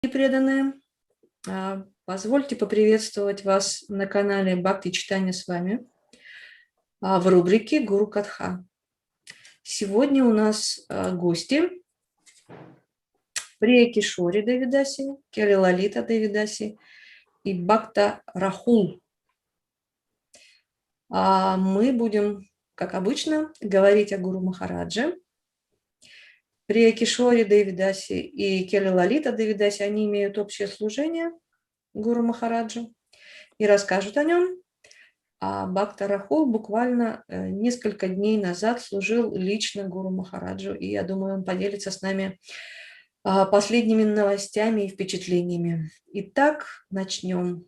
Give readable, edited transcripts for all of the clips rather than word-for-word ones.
Преданные, позвольте поприветствовать вас на канале Бхакти Читания с вами в рубрике Гуру Катха. Сегодня у нас гости ПРИЯ КИШОРИ ДЕВИ ДАСИ, КЕЛИ ЛАЛИТА ДЕВИ ДАСИ и Бхакта Рахул. Мы будем, как обычно, говорить о Гуру Махараджи. ПРИЯ КИШОРИ ДЕВИ ДАСИ и КЕЛИ ЛАЛИТА ДЕВИ ДАСИ, они имеют общее служение Гуру Махараджи и расскажут о нем. А Бхакта Рахул буквально несколько дней назад служил лично Гуру Махараджу, и я думаю, он поделится с нами последними новостями и впечатлениями. Итак, начнем.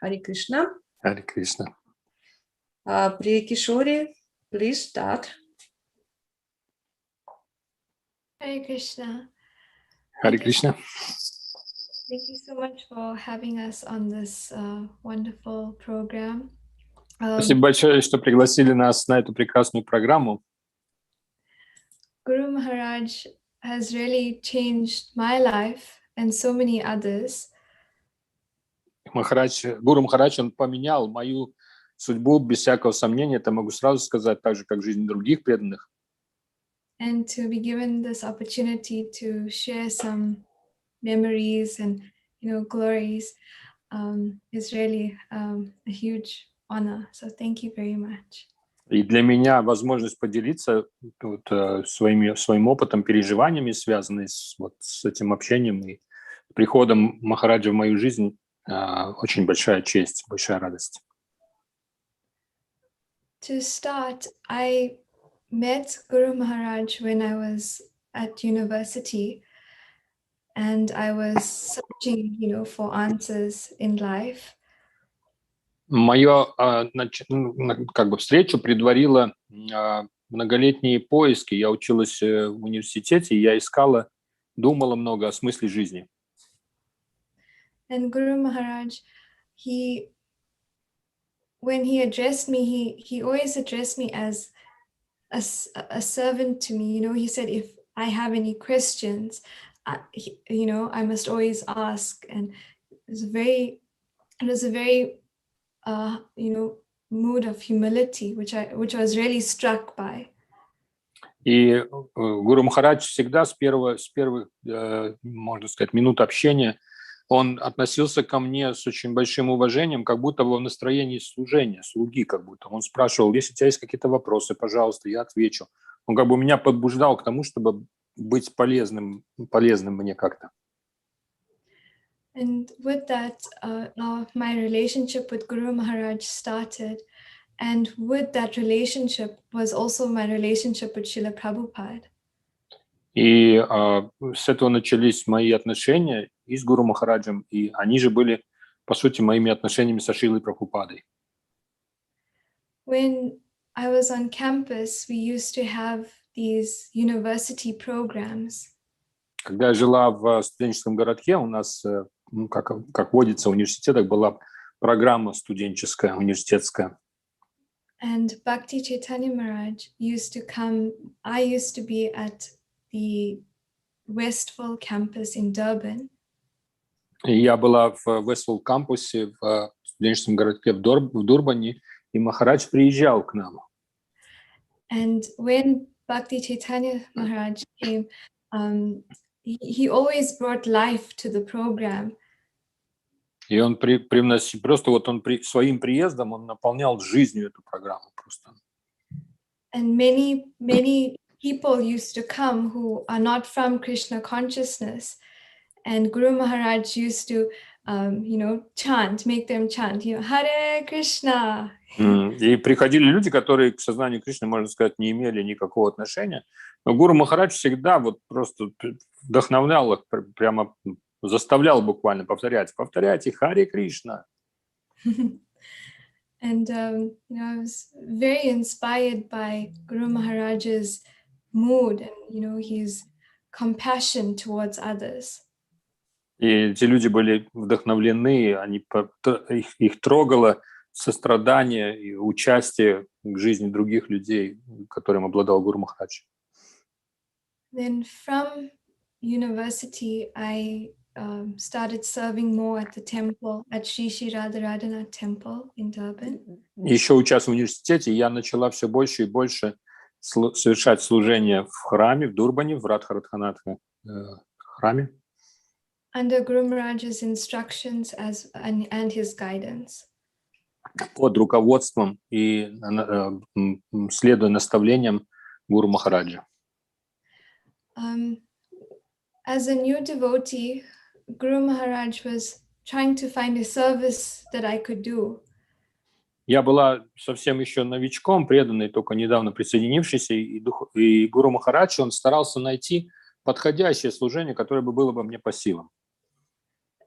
Хари Кришна. Хари Кришна. ПРИЯ КИШОРИ, please start. Hare Krishna. Хари Кришна. Thank you so much for having us on this wonderful program. Спасибо большое, что пригласили нас на эту прекрасную программу. Guru Maharaj has really changed my life and so many others. Гуру Махарадж, он поменял мою судьбу без всякого сомнения, это могу сразу сказать, так же, как жизнь других преданных. And to be given this opportunity to share some memories and glories is really a huge honor. So thank you very much. И для меня возможность поделиться своим опытом, переживаниями, связанными с этим общением и приходом Махараджа в мою жизнь, очень большая честь, большая радость. To start, I met Guru Maharaj when I was at university, and I was searching, for answers in life. Мою встречу предварило многолетние поиски. Я училась в университете, и я думала много о смысле жизни. And Guru Maharaj, when he addressed me, he always addressed me as a servant to me. He said, if I have any questions, I must always ask. And it was a very mood of humility, which I was really struck by. И Гуру Махарадж всегда с первых, можно сказать, минут общения, он относился ко мне с очень большим уважением, как будто бы в настроении служения, слуги, как будто. Он спрашивал, если у тебя есть какие-то вопросы, пожалуйста, я отвечу. Он как бы меня подбуждал к тому, чтобы быть полезным мне как-то. And with that, my relationship with Guru Maharaj started. And with that relationship was also my relationship with Srila Prabhupada. И с этого начались мои отношения и с Гуру Махараджем, и они же были, по сути, моими отношениями со Шрилой Прабхупадой. When I was on campus, we used to have these university programs. Когда я жила в студенческом городке, у нас, как водится в университетах, была программа студенческая, университетская. And Bhakti Chaitanya Maharaj used to come. I used to be at the Westville campus in Durban. И я была в Вестфилл кампусе в студенческом городке в Дурбане, и Махарадж приезжал к нам. And when Bhakti Chaitanya Maharaj came, he always brought life to the program. И он привносил, просто своим приездом он наполнял жизнью эту программу просто. And many people used to come who are not from Krishna consciousness, and Guru Maharaj used to, chant, make them chant, Hare Krishna. И приходили люди, которые к сознанию Кришны, можно сказать, не имели никакого отношения. Но Гуру Махарадж всегда просто вдохновлял их, прямо заставлял буквально повторять. Повторяйте Харе Кришна. And I was very inspired by Guru Maharaj's mood and his compassion towards others. И эти люди были вдохновлены, их трогало сострадание и участие к жизни других людей, которым обладал Гуру Махарадж. Then from university, I started serving more at the temple, at Shri Shri Radharanath Temple in Durban. Еще участвуя в университете, я начала все больше и больше совершать служение в храме, в Дурбане, в Радхарадханатха храме. Under Guru Maharaj's instructions and his guidance. Под руководством и следуя наставлениям Гуру Махараджа. As a new devotee, Guru Maharaj was trying to find a service that I could do. Я была совсем еще новичком, преданный, только недавно присоединившийся, и Гуру Махарадж, он старался найти подходящее служение, которое было бы мне по силам.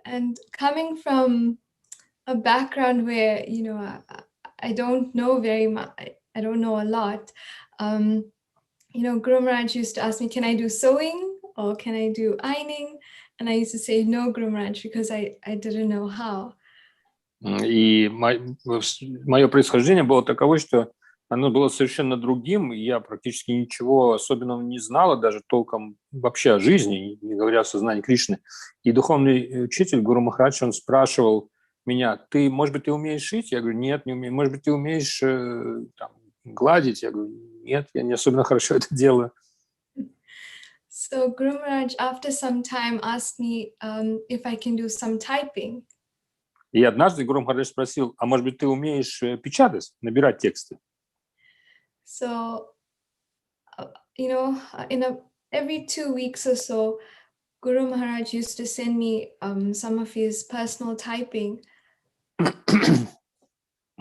And coming from a background where, you know, I don't know very much, I don't know a lot, you know, Guru Maharaj used to ask me, can I do sewing or can I do ironing? And I used to say, no, Guru Maharaj, because I didn't know how. И мое происхождение было таково, что оно было совершенно другим, и я практически ничего особенного не знала, даже толком вообще о жизни, не говоря о сознании Кришны. И духовный учитель Гуру Махарадж, он спрашивал меня, может быть, ты умеешь шить? Я говорю, нет, не умею. Может быть, ты умеешь там, гладить? Я говорю, нет, я не особенно хорошо это делаю. So Guru Maharaj, after some time, asked me if I can do some typing. И однажды Гуру Махарадж спросил, а может быть, ты умеешь печатать, набирать тексты? So, you know, every 2 weeks or so, Guru Maharaj used to send me some of his personal typing.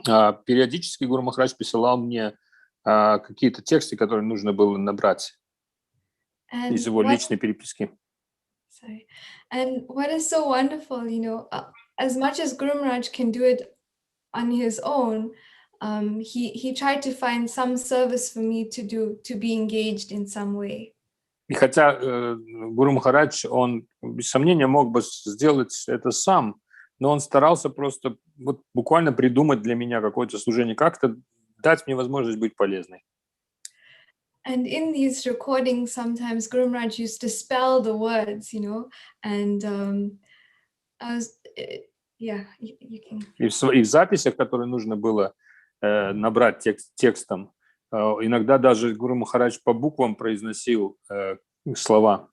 Периодически Гуру Махарадж присылал мне какие-то тексты, которые нужно было набрать из его личной переписки. Sorry. And what is so wonderful, you know, as much as Guru Maharaj can do it on his own, he tried to find some service for me to do, to be engaged in some way. И хотя Гуру Махарадж, он без сомнения мог бы сделать это сам, но он старался просто вот буквально придумать для меня какое-то служение, как-то дать мне возможность быть полезной. And in these recordings, sometimes Guru Maharaj used to spell the words, you know, and I was, yeah, you can. И в записях, которые нужно было набрать текстом, иногда даже Гуру Махарадж по буквам произносил слова.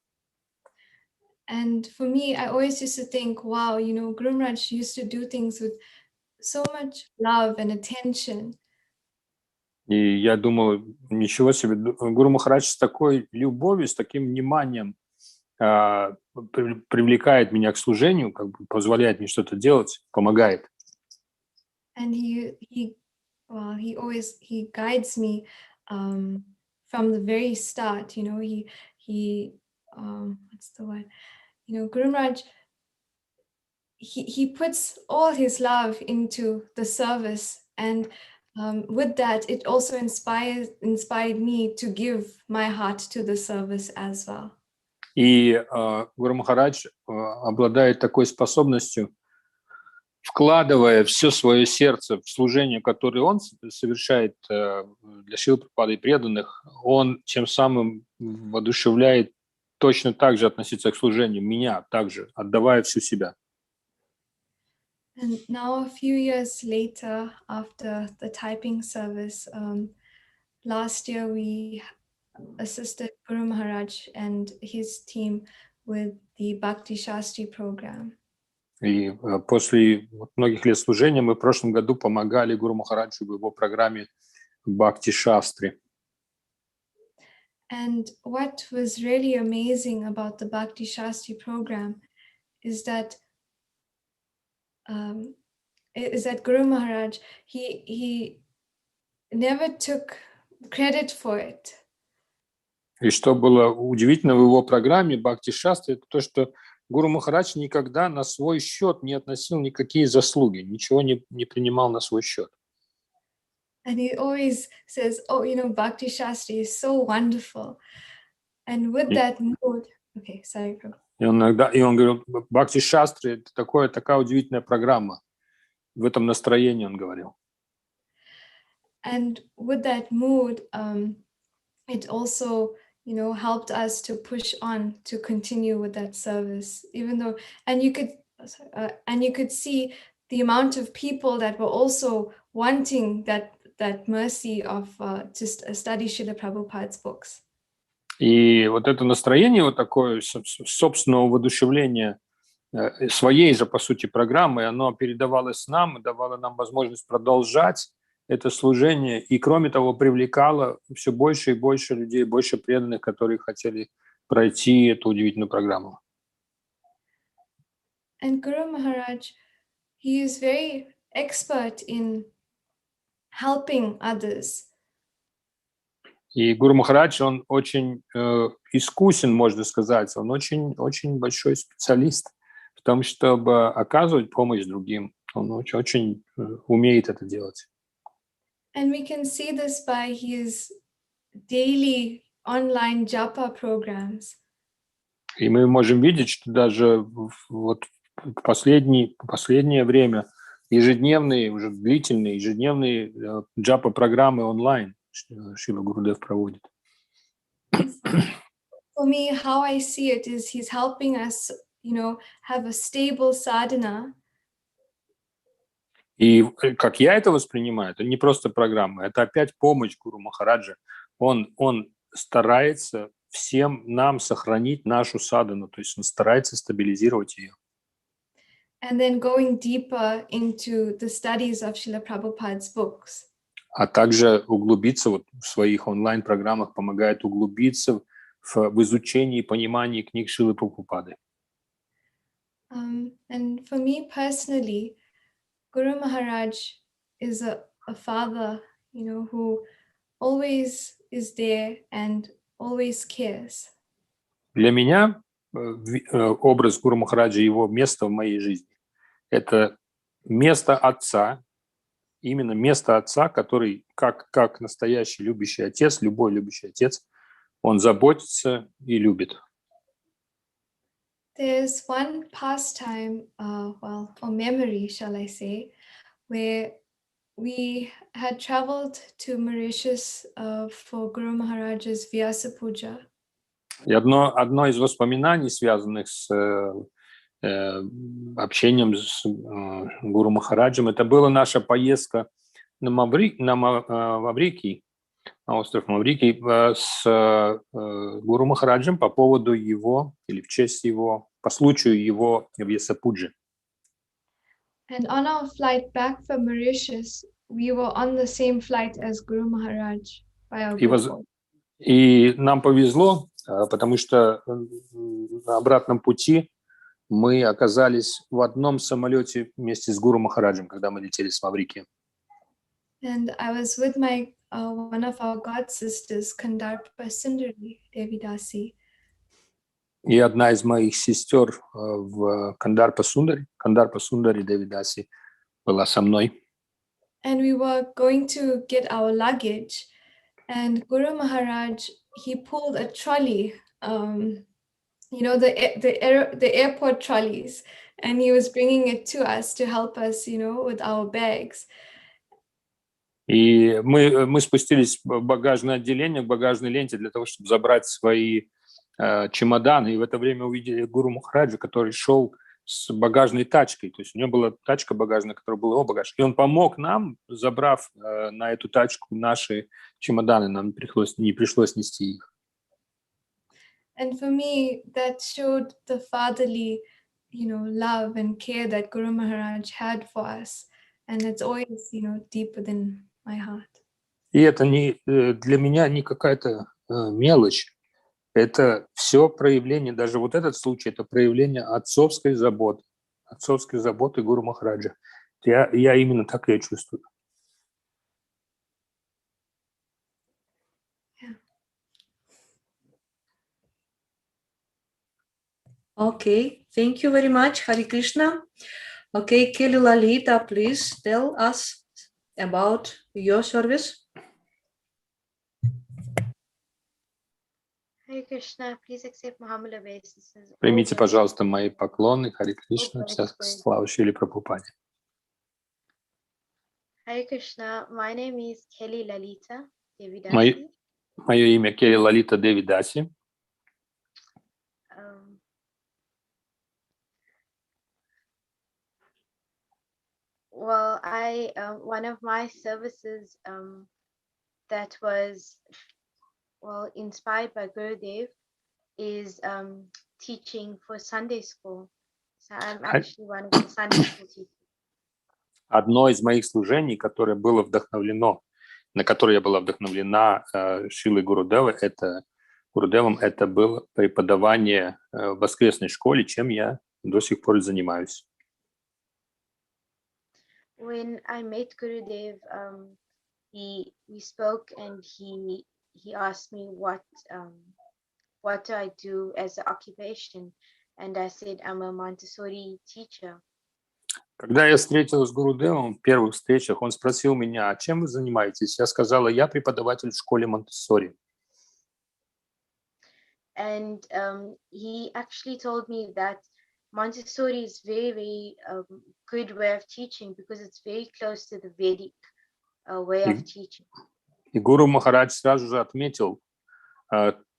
And for me, I always used to think, wow, you know, Guru Maharaj used to do things with so much love and attention. И я думал, ничего себе, Гуру Махарадж с такой любовью, с таким вниманием привлекает меня к служению, как бы позволяет мне что-то делать, помогает. And he guides me from the very start. You know, he what's the word? You know, Guru Maharaj, he puts all his love into the service, and with that, it also inspired me to give my heart to the service as well. И Гуру Махарадж обладает такой способностью, вкладывая все свое сердце в служение, которое он совершает для Шрилы Прабхупады и преданных, он тем самым воодушевляет точно так же относиться к служению, меня также, отдавая всю себя. And now, a few years later, after the typing service, last year we assisted Guru Maharaj and his team with the Bhakti Shastri program. И после многих лет служения мы в прошлом году помогали Гуру Махараджу в его программе Бхакти Шастри. And what was really amazing about the Bhakti Shastri program is that Guru Maharaj, he never took credit for it. И что было удивительно в его программе Бхакти Шастри, это то, что Гуру Махарадж никогда на свой счет не относил никакие заслуги, ничего не принимал на свой счет. And he always says, oh, you know, Bhakti Shastri is so wonderful. And with that mood, okay, sorry. И он говорил, Бхакти Шастри – это такая удивительная программа. В этом настроении он говорил. And with that mood, it also, you know, helped us to push on to continue with that service, even though, and you could see the amount of people that were also wanting that mercy of just study Srila Prabhupada's books. И вот это настроение, вот такое собственного воодушевления своей же, по сути, программы, оно передавалось нам и давало нам возможность продолжать это служение, и, кроме того, привлекало все больше и больше людей, больше преданных, которые хотели пройти эту удивительную программу. And Guru Maharaj, he is very expert in helping others. И Гуру Махарадж, он очень искусен, можно сказать, он очень большой специалист в том, чтобы оказывать помощь другим. Он очень умеет это делать. And we can see this by his daily online japa programs. И мы можем видеть, что даже вот в последнее время ежедневные, уже длительные, ежедневные джапа-программы онлайн Шрила Гурудев проводит. For me, how I see it is he's helping us, you know, have a stable sadhana. И как я это воспринимаю, это не просто программа, это опять помощь Гуру Махараджа. Он старается всем нам сохранить нашу садхану, то есть он старается стабилизировать ее. And then going deeper into the studies of Srila Prabhupada's books. А также углубиться вот в своих онлайн-программах, помогает углубиться в изучении и понимании книг Шрилы Прабхупады. And for me personally, Guru Maharaj is a father, you know, who always is there and always cares. Для меня образ Гуру Махараджа, его место в моей жизни – это место отца, именно место отца, который, как настоящий любящий отец, любой любящий отец, он заботится и любит. There's one pastime, or memory, shall I say, where we had traveled to Mauritius for Guru Maharaj's Vyasa Puja. И одно из воспоминаний, связанных с общением с Гуру Махараджем, это была наша поездка на Маврикий, на остров Маврикий, с Гуру Махараджем по поводу его, или в честь его, по случаю его Вьясапуджи. And on our flight back from Mauritius, we were on the same flight as Guru Maharaj by our group. И нам повезло, потому что на обратном пути мы оказались в одном самолете вместе с Гуру Махараджем, когда мы летели с Маврикии. And I was with my one of our god sisters, Kandarpa Sundari, ДЕВИ ДАСИ. И одна из моих сестер в Кандарпа Сундари, ДЕВИ ДАСИ, была со мной. And we were going to get our luggage, and Guru Maharaj, he pulled a trolley, you know, the airport trolleys, and he was bringing it to us to help us, you know, with our bags. И мы спустились в багажное отделение, к багажной ленте для того, чтобы забрать свои чемоданы. И в это время увидели Гуру Махараджа, который шел с багажной тачкой. То есть у него была тачка багажная, которая была его багаж. И он помог нам, забрав на эту тачку наши чемоданы. Нам не пришлось нести их. And for me, that showed the fatherly, you know, love and care that Guru Maharaj had for us. And it's always, you know, deep within my heart. И это для меня не какая-то мелочь. Это все проявление, даже вот этот случай, это проявление отцовской заботы Гуру Махараджа. Я именно так и чувствую. Okay, thank you very much, Hare Krishna. Okay, Keli Lalita, please tell us about your service. Hare Krishna, please accept my humble obeisances. Примите, пожалуйста, мои поклоны, Харе Кришна, вся слава Шриле Прабхупаде. Hare Krishna, my name is Keli Lalita, ДЕВИ ДАСИ. Мое имя Кели Лалита Деви Даси. Well, one of my services that was inspired by Gurudev is teaching for Sunday school. So I'm actually one of the Sunday school teachers. Одно из моих служений, которое было вдохновлено, на которое я была вдохновлена Шилой Гурудевом, это было преподавание в воскресной школе, чем я до сих пор и занимаюсь. When I met Gurudev, we spoke and he asked me what do I do as an occupation, and I said I'm a Montessori teacher. Когда я встретилась с Гурудевом в первых встречах, он спросил меня, а чем вы занимаетесь? Я сказала, я преподаватель в школе Монтессори. And he actually told me that Montessori is very, very good way of teaching because it's very close to the Vedic way of teaching. И Гуру Махарадж сразу же отметил,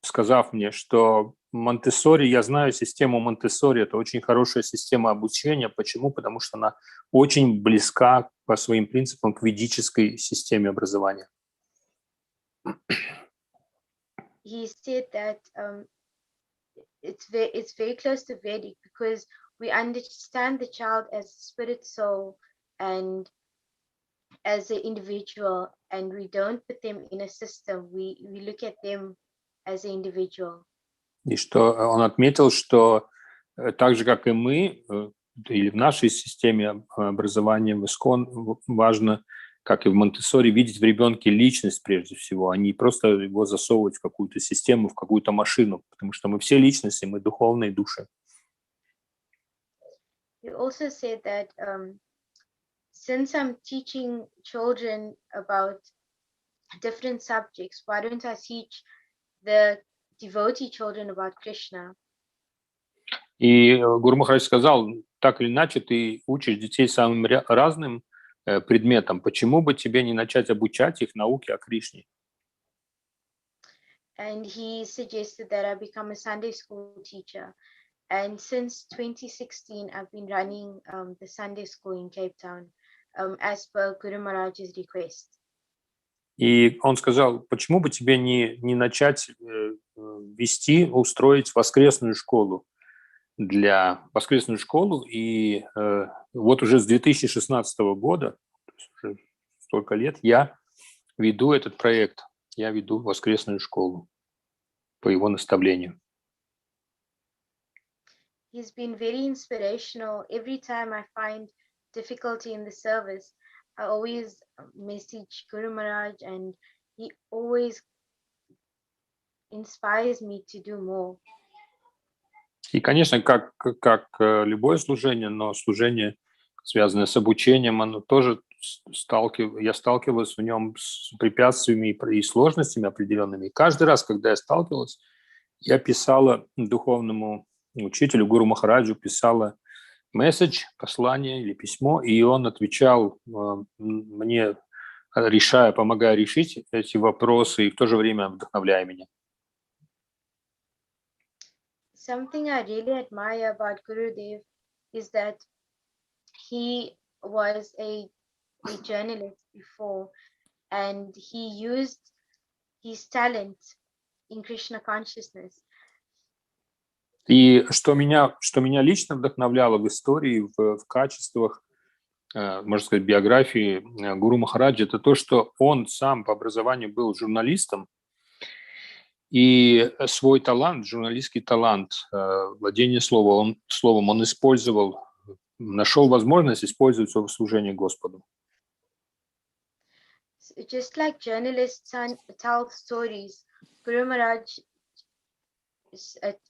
сказав мне, что Монтессори, я знаю систему Монтессори, это очень хорошая система обучения. Почему? Потому что она очень близка по своим принципам к ведической системе образования. He said that it's very close to Vedic because we understand the child as a spirit soul and as an individual, and we don't put them in a system. We look at them as an individual. И что он отметил, что так же, как и мы, или в нашей системе образования в ИСККОН, важно, как и в Монтессори, видеть в ребенке личность прежде всего, а не просто его засовывать в какую-то систему, в какую-то машину, потому что мы все личности, мы духовные души. He also said that since I'm teaching children about different subjects, why don't I teach the devotee children about Krishna? И Гуру Махарадж сказал, так или иначе, ты учишь детей самым разным предметам. Почему бы тебе не начать обучать их науке о Кришне? And he suggested that I become a Sunday school teacher. And since 2016, I've been running the Sunday school in Cape Town as per Guru Maharaj's request. И он сказал, почему бы тебе не начать устроить воскресную школу и вот уже с 2016 года, то есть уже столько лет, я веду этот проект, я веду воскресную школу по его наставлению. He's been very inspirational. Every time I find difficulty in the service, I always message Guru Maharaj, and he always inspires me to do more. И, конечно, как любое служение, но служение, связанное с обучением, оно тоже я сталкиваюсь в нем с препятствиями и сложностями определенными. И каждый раз, когда я сталкивалась, я писала духовному учителю Гуру Махараджу, писала месседж, послание или письмо, и он отвечал мне, помогая решить эти вопросы и в то же время вдохновляя меня. Something I really admire about Gurudev is that he was a journalist before, and he used his talent in Krishna consciousness. И что меня лично вдохновляло в истории, в качествах, можно сказать, биографии Гуру Махараджа, это то, что он сам по образованию был журналистом, и свой талант, журналистский талант, владение словом он использовал, нашел возможность использовать его в служении Господу. Just like journalists tell stories, Guru Maharaj,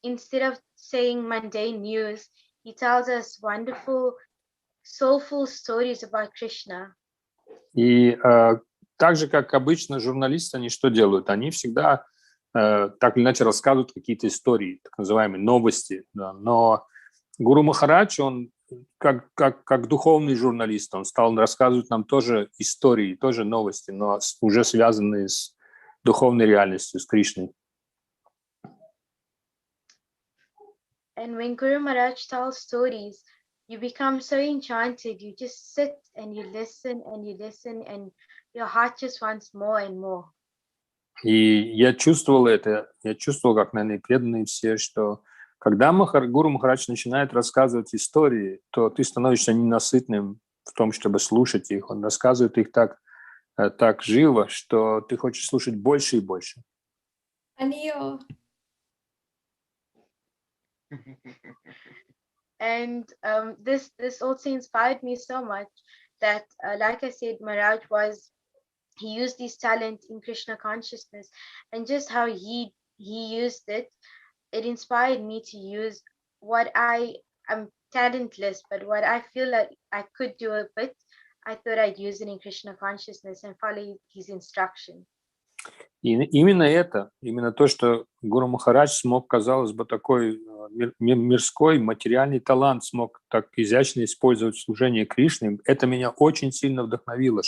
instead of saying mundane news, he tells us wonderful, soulful stories about Krishna. И так же, как обычно журналисты, они что делают? Они всегда так или иначе рассказывают какие-то истории, так называемые новости. Да. Но Гуру Махарадж, он как духовный журналист, он стал рассказывать нам тоже истории, тоже новости, но уже связанные с духовной реальностью, с Кришной. And when Guru Maharaj tells stories, you become so enchanted. You just sit and you listen and you listen, and your heart just wants more and more. И я чувствовал это, я чувствовал, как, наверное, и преданные все, что когда Гуру Махарадж начинает рассказывать истории, то ты становишься ненасытным в том, чтобы слушать их. Он рассказывает их так живо, что ты хочешь слушать больше и больше. Aniyo. And this also inspired me so much that, like I said, Maharaj he used his talent in Krishna consciousness, and just how he used it, it inspired me to use what I'm talentless, but what I feel like I could do a bit, I thought I'd use it in Krishna consciousness and follow his instruction. И именно то, что Гуру Махарадж смог, казалось бы, такой мирской, материальный талант смог так изящно использовать в служении Кришне, это меня очень сильно вдохновило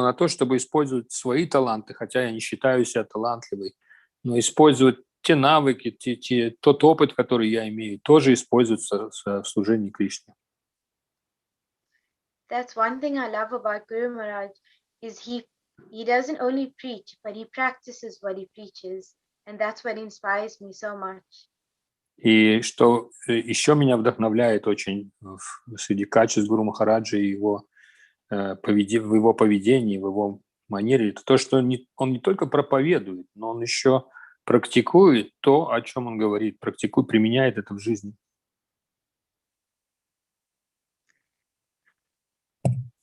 на то, чтобы использовать свои таланты, хотя я не считаю себя талантливой, но использовать те навыки, тот опыт, который я имею, тоже использовать в служении Кришне. That's one thing I love about Guru Maharaj, is he doesn't only preach, but he practices what he preaches, and that's what inspires me so much. И что еще меня вдохновляет очень среди качеств Гуру Махараджа и в его поведении, в его манере, это то, что он не только проповедует, но он еще практикует то, о чем он говорит, применяет это в жизни.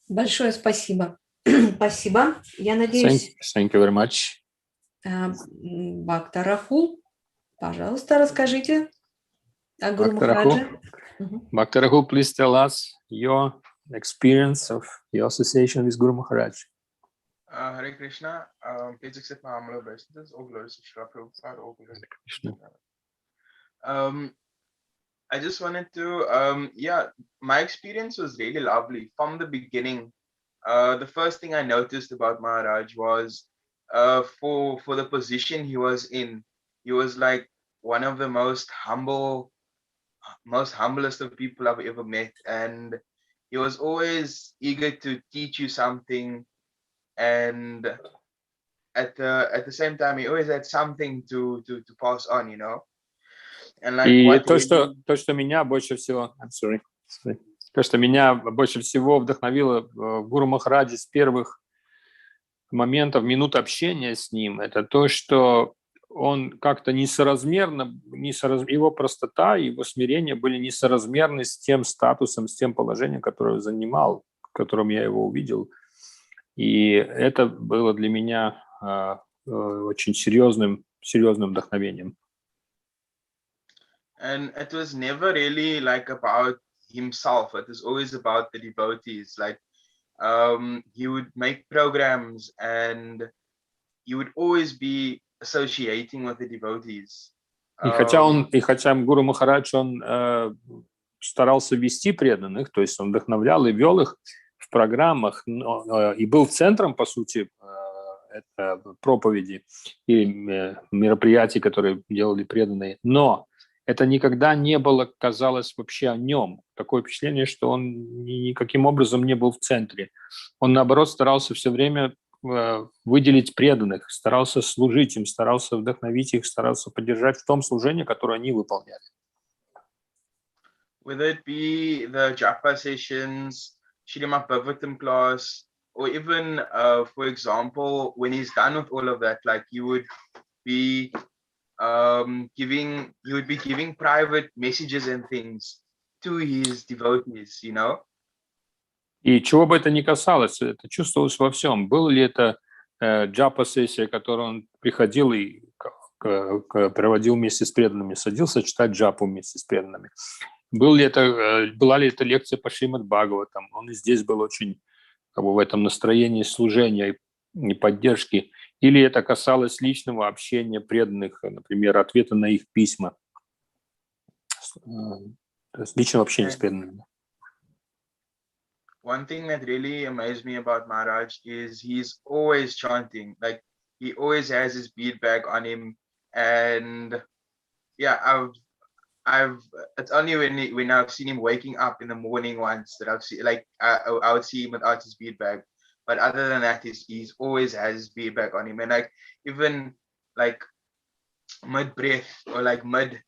Большое спасибо. Спасибо. Я надеюсь, Thank you very much. Бхакта Рахул, пожалуйста, расскажите о Гуру Махарадже. Bhakta Rahul, please tell us your experience of your association with Guru Maharaj. Hare Krishna, please accept my humble obeisances. All glories to Srila Prabhupada, all glories to Krishna. I just wanted to, my experience was really lovely from the beginning. The first thing I noticed about Maharaj was for the position he was in, he was like one of the most humblest of people I've ever met, and he was always eager to teach you something, and at the same time he always had something to pass on, you know. And like И то, что меня больше всего, то, что меня больше всего вдохновило в Гуру Махараджи с первых моментов, минут общения с ним, это то, что он как-то его простота, его смирение были несоразмерны с тем статусом, с тем положением, которое он занимал, в котором я его увидел. И это было для меня очень серьезным вдохновением. And it was never really like about himself. It was always about the devotees. Like he would make programs and he would always be associating with the devotees. И хотя Гуру Махарадж, он старался вести преданных, то есть он вдохновлял и вел их в программах, и был центром, по сути, проповеди и мероприятий, которые делали преданные, но это никогда не было, казалось, вообще о нем. Такое впечатление, что он никаким образом не был в центре. Он, наоборот, старался все время выделить преданных, старался служить им, старался вдохновить их, старался поддержать в том служении, которое они выполняли. Whether it be the japa sessions, Srimad Bhagavatam class, or even, for example, when he's done with all of that, like he would be giving private messages and things to his devotees, you know. И чего бы это ни касалось, это чувствовалось во всем. Был ли это джапа-сессия, которую он приходил и проводил вместе с преданными, садился читать джапу вместе с преданными. Была ли это лекция по Шримад Бхагаватам? Он и здесь был очень в этом настроении служения и поддержки. Или это касалось личного общения преданных, например, ответа на их письма. То есть личного общения с преданными. one thing that really amazed me about Maharaj is he's always chanting. Like he always has his bead bag on him, and yeah, it's only when I've seen him waking up in the morning once that I've seen, like I would see him without his bead bag. But other than that, he's always has his bead bag on him, and like even like mid breath or like mid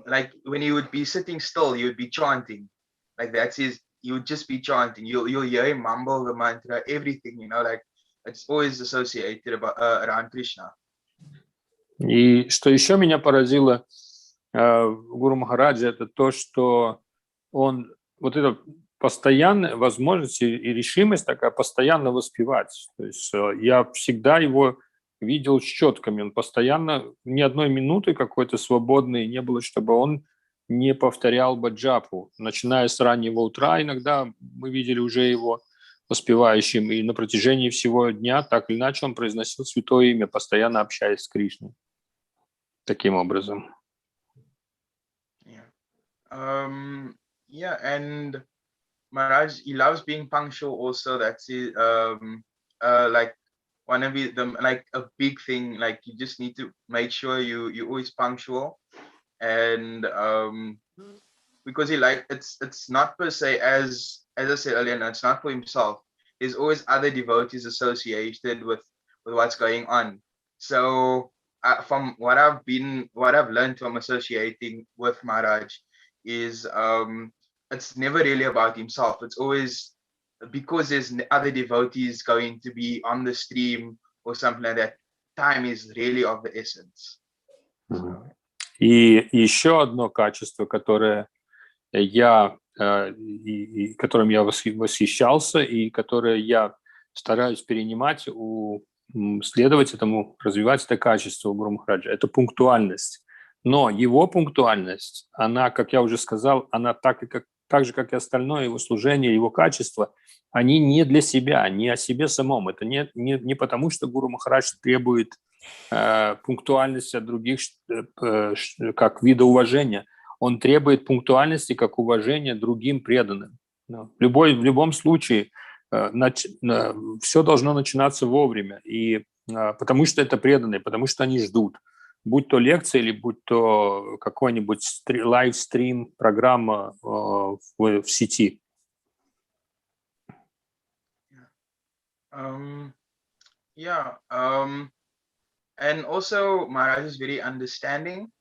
like when he would be sitting still, he would be chanting. Like that's his. He would just be chanting. You'll hear him mumble the mantra, everything. You know, like it's always associated about around Krishna. И что еще меня поразило в Гуру Махараджа, это то, что он вот эта постоянная возможность и решимость такая постоянно воспевать. То есть я всегда его видел с четками. Он постоянно, ни одной минуты какой-то свободной не было, чтобы он не повторял баджапу. Начиная с раннего утра, иногда мы видели уже его воспевающим, и на протяжении всего дня так или иначе он произносил святое имя, постоянно общаясь с Кришной. Таким образом. Yeah, and Maharaj, he loves being punctual also. That's his, like one of them, like a big thing. Like you just need to make sure you always punctual, and because he like it's not per se as I said earlier, no, it's not for himself. There's always other devotees associated with what's going on. So from what I've learned from associating with Maharaj is it's never really about himself. It's always because there's other devotees going to be on the stream or something like that. Time is really of the essence. И еще одно качество, которое которым я восхищался и которое я стараюсь перенимать, следовать этому, развивать это качество у Гуру Махараджа, это пунктуальность. Но его пунктуальность, она, как я уже сказал, она так же, как и остальное его служение, его качество, они не для себя, не о себе самом. Это не потому, что Гуру Махарадж требует пунктуальности от других как вида уважения. Он требует пунктуальности как уважения другим преданным. В любом случае все должно начинаться вовремя, и потому что это преданные, потому что они ждут. Будь то лекция или будь то какой-нибудь лайвстрим, программа в сети. And also Maharaj is very understanding.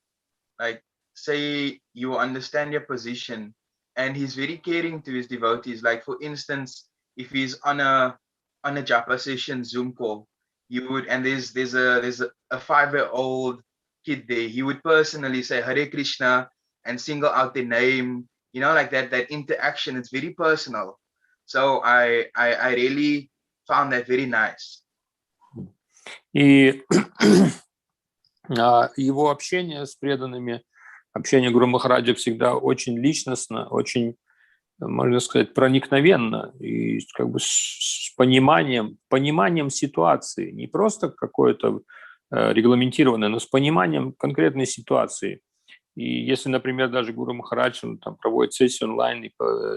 Like say you understand your position, and he's very caring to his devotees. Like for instance, if he's on a japa session Zoom call, you would, and there's a 5-year-old kid there, he would personally say Hare Krishna and single out their name, you know, like that interaction. It's very personal. So I really found that very nice. И его общение с преданными, общение Гуру Махараджа всегда очень личностно, очень, можно сказать, проникновенно и как бы с пониманием ситуации, не просто какое-то регламентированное, но с пониманием конкретной ситуации. И если, например, даже Гуру Махарадж там проводит сессию онлайн и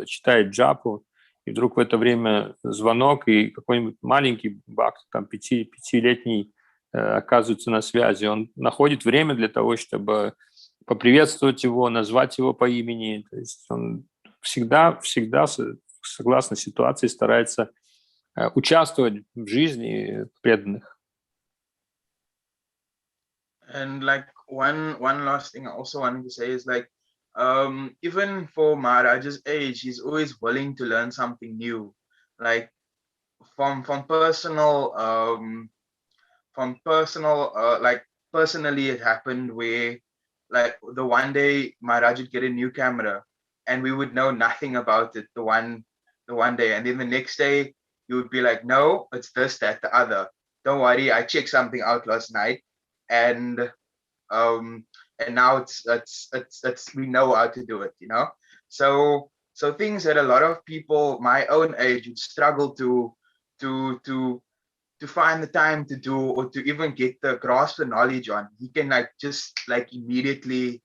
читает джапу, и вдруг в это время звонок, и какой-нибудь маленький бхакта, там 5-летний, оказывается на связи, он находит время для того, чтобы поприветствовать его, назвать его по имени. То есть он всегда, согласно ситуации, старается участвовать в жизни преданных. And like one last thing I also wanted to say is like, even for Maharaj's age, he's always willing to learn something new. Like from personal, like personally, it happened where like the one day Maharaj would get a new camera, and we would know nothing about it the one day, and then the next day you would be like, no, it's this, that, the other. Don't worry, I checked something out last night, and now it's we know how to do it, you know. So things that a lot of people my own age would struggle to find the time to do, or to even get the grasp the knowledge on, he can like just like immediately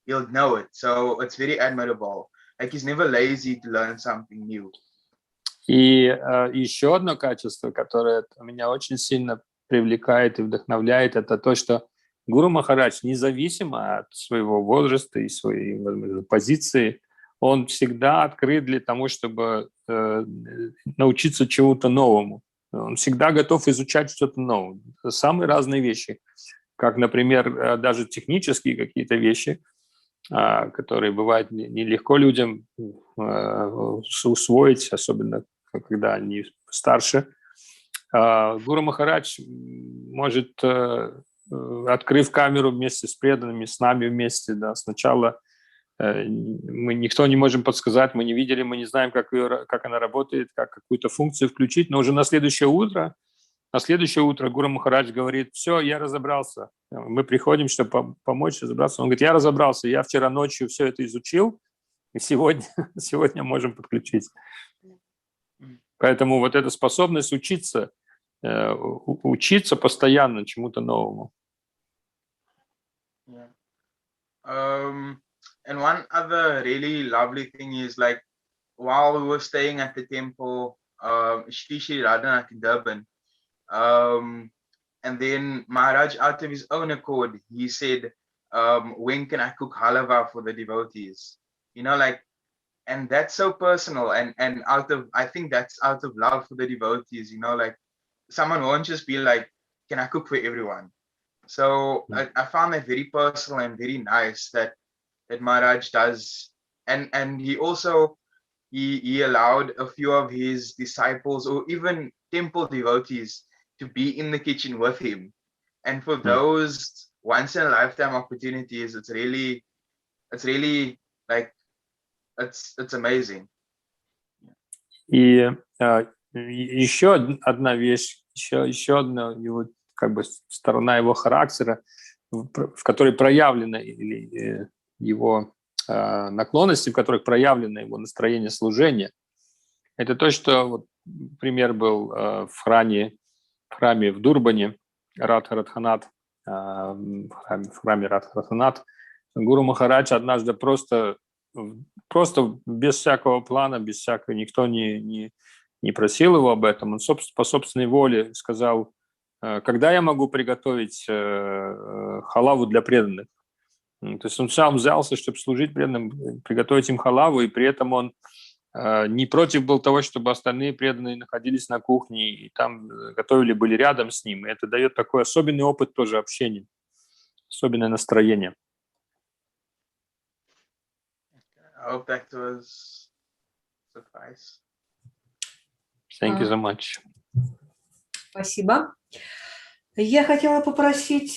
he'll know it. So it's very admirable. Like he's never lazy to learn something new. И еще одно качество, которое меня очень сильно привлекает и вдохновляет, это то, что Гуру Махарадж, независимо от своего возраста и своей, возможно, позиции, он всегда открыт для того, чтобы научиться чему-то новому. Он всегда готов изучать что-то новое. Самые разные вещи, как, например, даже технические какие-то вещи, которые бывает нелегко людям усвоить, особенно когда они старше. Гуру Махарадж может, открыв камеру вместе с преданными, с нами вместе, да, сначала мы никто не можем подсказать, мы не видели, мы не знаем, как она работает, как какую-то функцию включить, но уже на следующее утро Гуру Махарадж говорит: все, я разобрался. Мы приходим, чтобы помочь разобраться. Он говорит: я разобрался, я вчера ночью все это изучил, и сегодня можем подключить. Поэтому вот эта способность учиться постоянно чему-то новому. Yeah. And one other really lovely thing is, like, while we were staying at the temple, Shri Radhanath in Durban, and then Maharaj, out of his own accord, he said, when can I cook halava for the devotees? You know, like, and that's so personal, and I think that's out of love for the devotees, you know, like someone won't just be like, can I cook for everyone? So I found that very personal and very nice that Maharaj does. And he also he allowed a few of his disciples or even temple devotees to be in the kitchen with him. And for those once in a lifetime opportunities, it's really like, it's amazing. И еще одна вещь, еще одна его, как бы, сторона его характера, в которой проявлена, или его наклонности, в которых проявлено его настроение служения, это то, что, вот, пример был в храме в Дурбане, Радхарадханат, в храме Радхарадханат. Гуру Махарадж однажды просто без всякого плана, без всякого, никто не просил его об этом, он по собственной воле сказал: когда я могу приготовить халаву для преданных? То есть он сам взялся, чтобы служить преданным, приготовить им халаву, и при этом он не против был того, чтобы остальные преданные находились на кухне и там готовили, были рядом с ним. И это дает такой особенный опыт тоже общения, особенное настроение. I hope that was suffice. Thank you so much. Спасибо. Я хотела попросить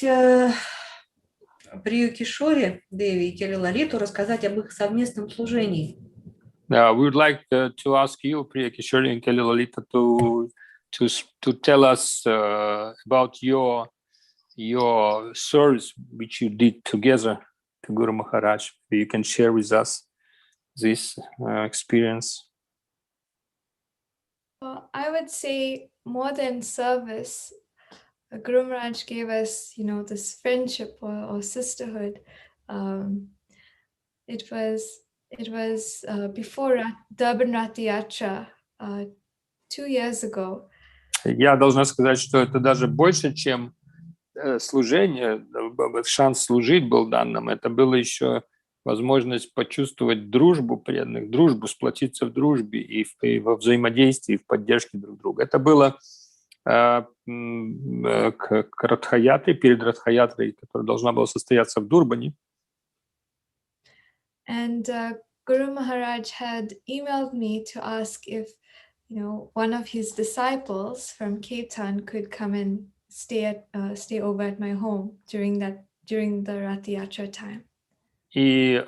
Прию Кишори, Деви и Кели Лалиту рассказать об их совместном служении. We would like to ask you, Priya Kishori and Keli Lalita, to tell us about your service which you did together to Guru Maharaj. You can share with us this experience. Well, I would say more than service, Guru Maharaj gave us, this friendship or sisterhood. It was before Durban Rath Yatra 2 years ago. Я должна сказать, что это даже больше, чем служение, шанс служить был дан нам. Это было еще возможность почувствовать дружбу преданных, дружбу, сплотиться в дружбе и во взаимодействии, в поддержке друг друга. Это было к Радхаятре, перед Радхаятрой, которая должна была состояться в Дурбане. And Guru Maharaj had emailed me to ask if, one of his disciples from Cape Town could come and stay over at my home during the Rath Yatra time. И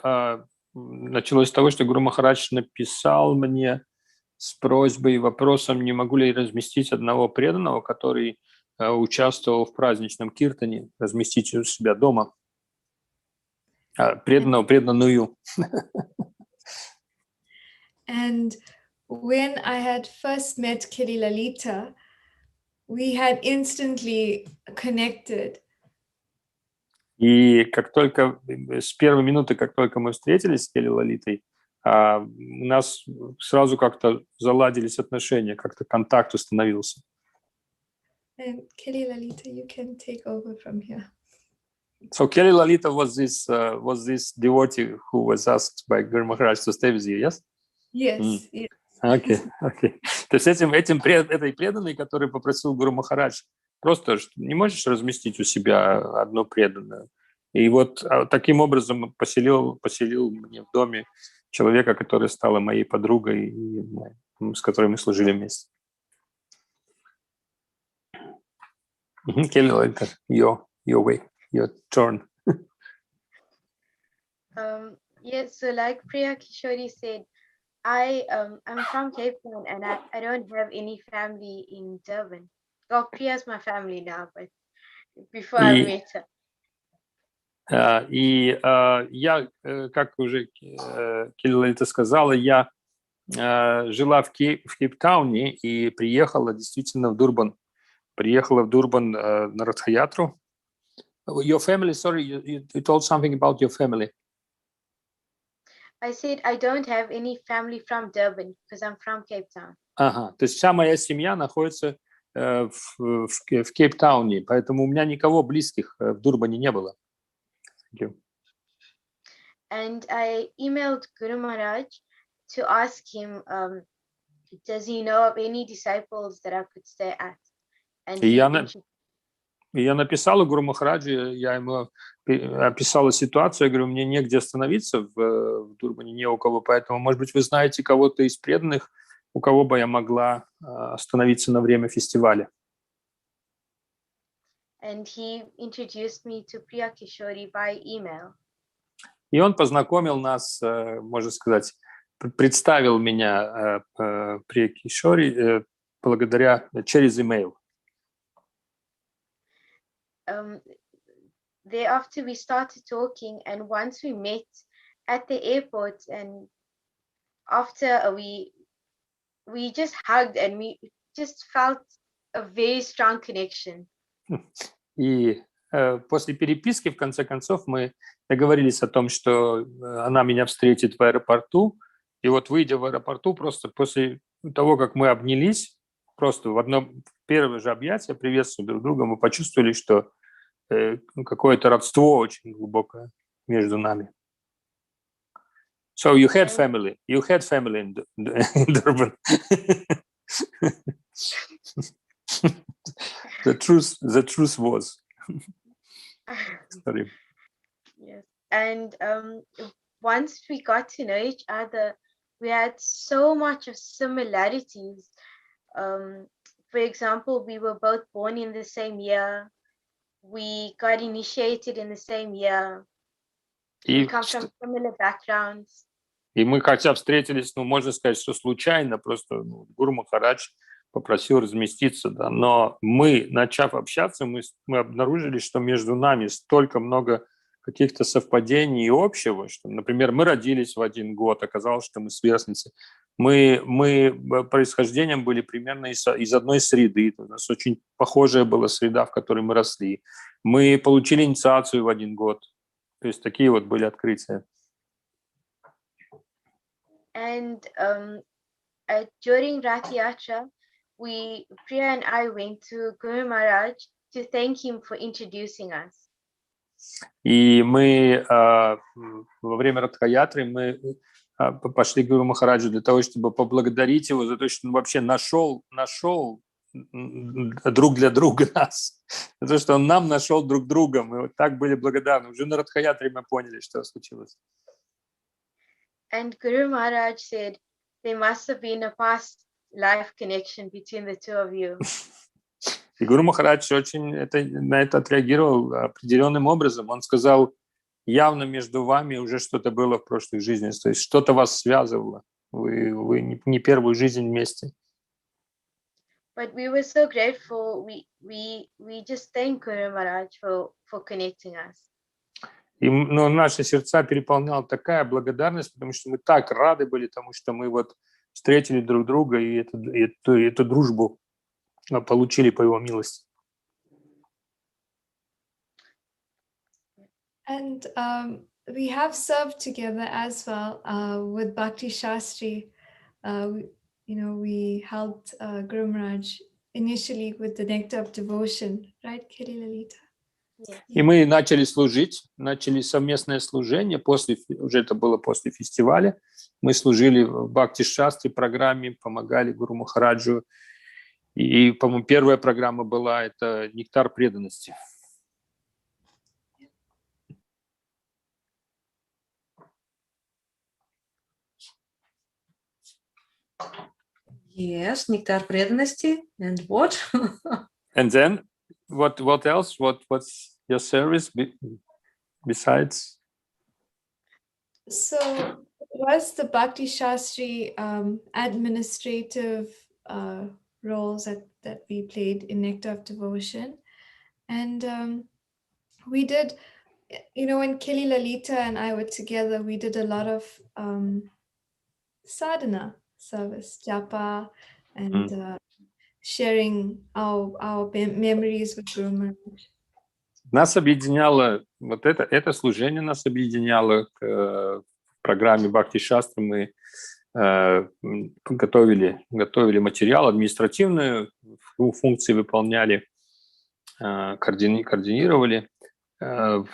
началось с того, что Гуру Махарадж написал мне с просьбой и вопросом, не могу ли разместить одного преданного, который участвовал в праздничном киртане, разместить у себя дома. Преданную. And when I had first met Keli Lalita, we had instantly connected. И как только, с первой минуты, как только мы встретились с Кели Лалитой, у нас сразу как-то заладились отношения, как-то контакт установился. And Keli Lalita, you can take over from here. So Keli Lalita was this devotee who was asked by Guru Maharaj to stay with you, yes? Yes, yes. Окей. То есть этой преданной, который попросил Гуру Махарадж, просто не можешь разместить у себя одну преданную. И вот таким образом поселил мне в доме человека, который стала моей подругой, и с которой мы служили вместе. Keli Lalita, your way, your turn. Yes, so like Priya Kishori said, I'm from Cape Town and I don't have any family in Durban. Well, Priya's my family now, but before I met her. И я, как уже Keli Lalita сказала, я жила в Кейптауне и приехала действительно в Дурбан. Приехала в Дурбан на Радхаятру. Your family, sorry, you told something about your family. I said I don't have any family from Durban because I'm from Cape Town. Ага, то есть вся моя семья находится в Кейптауне, поэтому у меня никого близких в Дурбане не было. Thank you. And I emailed Guru Maharaj to ask him, does he know of any disciples that I could stay at? And я написала Гуру Махараджи, я ему описала ситуацию, я говорю, мне негде остановиться в Дурбане, не у кого, поэтому, может быть, вы знаете кого-то из преданных, у кого бы я могла остановиться на время фестиваля. And he introduced me to Priya Kishori by email. И он познакомил нас, можно сказать, представил меня Прия Кишори благодаря через email. Thereafter we started talking, and once we met at the airport, and after we just hugged and we just felt a very strong connection. И после переписки, в конце концов, мы договорились о том, что она меня встретит в аэропорту. И вот, выйдя в аэропорту, просто после того, как мы обнялись, просто в первое же объятие, приветствуя друг друга, мы почувствовали, что какое-то родство очень глубокое между нами. So you had family in Durban. The truth was. Sorry. Yes, and once we got to know each other, we had so much of similarities. For example, we were both born in the same year. We got initiated in the same year. We come from similar backgrounds. И мы, хотя встретились, можно сказать, что случайно, просто Гуру Махарадж попросил разместиться, да, но мы, начав общаться, мы обнаружили, что между нами столько много каких-то совпадений и общего, что, например, мы родились в один год, оказалось, что мы сверстницы. Мы происхождением были примерно из одной среды, у нас очень похожая была среда, в которой мы росли. Мы получили инициацию в один год. То есть такие вот были открытия. And during Rath Yatra, Priya and I went to Guru Maharaj to thank him for introducing us. И мы во время Радха-ятры мы пошли к Гуру Махараджу для того, чтобы поблагодарить его за то, что он вообще нашел друг для друга нас, за то, что он нам нашел друг друга. Мы вот так были благодарны. Уже на Радха-ятре мы поняли, что случилось. And Guru Maharaj said, there must have been a past life connection between the two of you. И Гуру Махарадж очень на это отреагировал определенным образом. Он сказал, явно между вами уже что-то было в прошлой жизни, то есть что-то вас связывало. Вы не первую жизнь вместе. But we were so grateful. We just thank Guru Maharaj for connecting us. Но наши сердца переполняла такая благодарность, потому что мы так рады были тому, что мы вот встретили друг друга и эту дружбу получили по его милости. And we have served together as well with Bhakti Shastri. We helped Guru Maharaj initially with the nectar of devotion, right, Keli Lalita? Yes. И мы начали служить, начали совместное служение, уже это было после фестиваля. Мы служили в Бхакти-шастре программе, помогали Гуру Махараджу. И, по-моему, первая программа была это «Нектар преданности». Yes, нектар преданности. And what? And then, what else? What's your service besides? So it was the Bhakti Shastri administrative roles that we played in Nectar of Devotion. And we did, when Keli Lalita and I were together, we did a lot of sadhana service, japa, and sharing our memories with Guru Maharaj. Нас объединяло, вот это служение нас объединяло в программе Бхакти-шастры. Мы готовили материал, административную функции выполняли, координировали в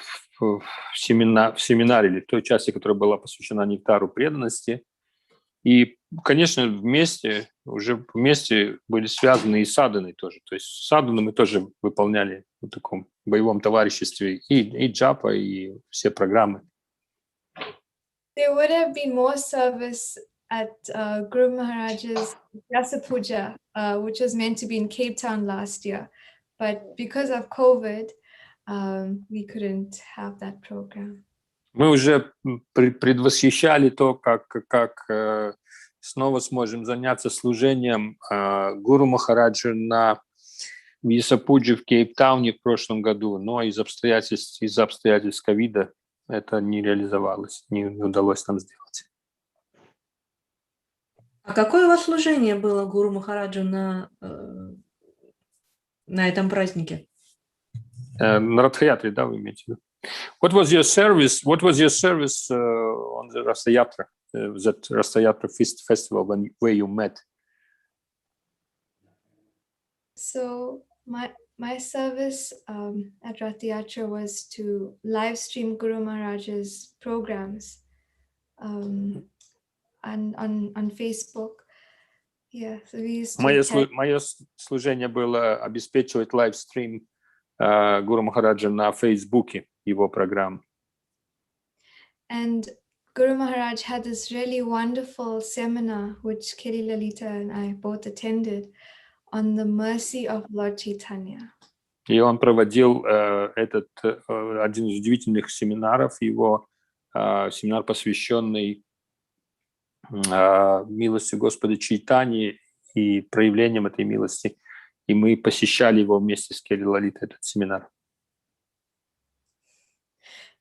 семинаре, или той части, которая была посвящена нектару преданности. И, конечно, вместе были связаны и садханы тоже. То есть садханы мы тоже выполняли в таком боевом товариществе, и джапа, и все программы. There would have been more service at Guru Maharaj's Rasa Puja, which was meant to be in Cape Town last year. But because of COVID, we couldn't have that program. Мы уже предвосхищали то, как снова сможем заняться служением Гуру Махараджа на Висапуджи в Кейптауне в прошлом году, но из-за обстоятельств ковида это не реализовалось, не удалось нам сделать. А какое у вас служение было Гуру Махараджу на этом празднике? На Радхаятре, да, вы имеете в виду? What was your service on the Rasa Yatra, that Rasa Yatra festival where you met? So my service at Rath Yatra was to live stream Guru Maharaj's programs on Facebook. Yeah, so we used to Мое служение было обеспечивать лайвстрим Гуру Махараджа на Фейсбуке, его программ. And Guru Maharaj had this really wonderful seminar, which Keli Lalita and I both attended, on the mercy of Lord Chaitanya. И он проводил один из удивительных семинаров, его семинар, посвященный милости Господа Чайтаньи и проявлением этой милости. И мы посещали его вместе с Кели Лалитой, этот семинар.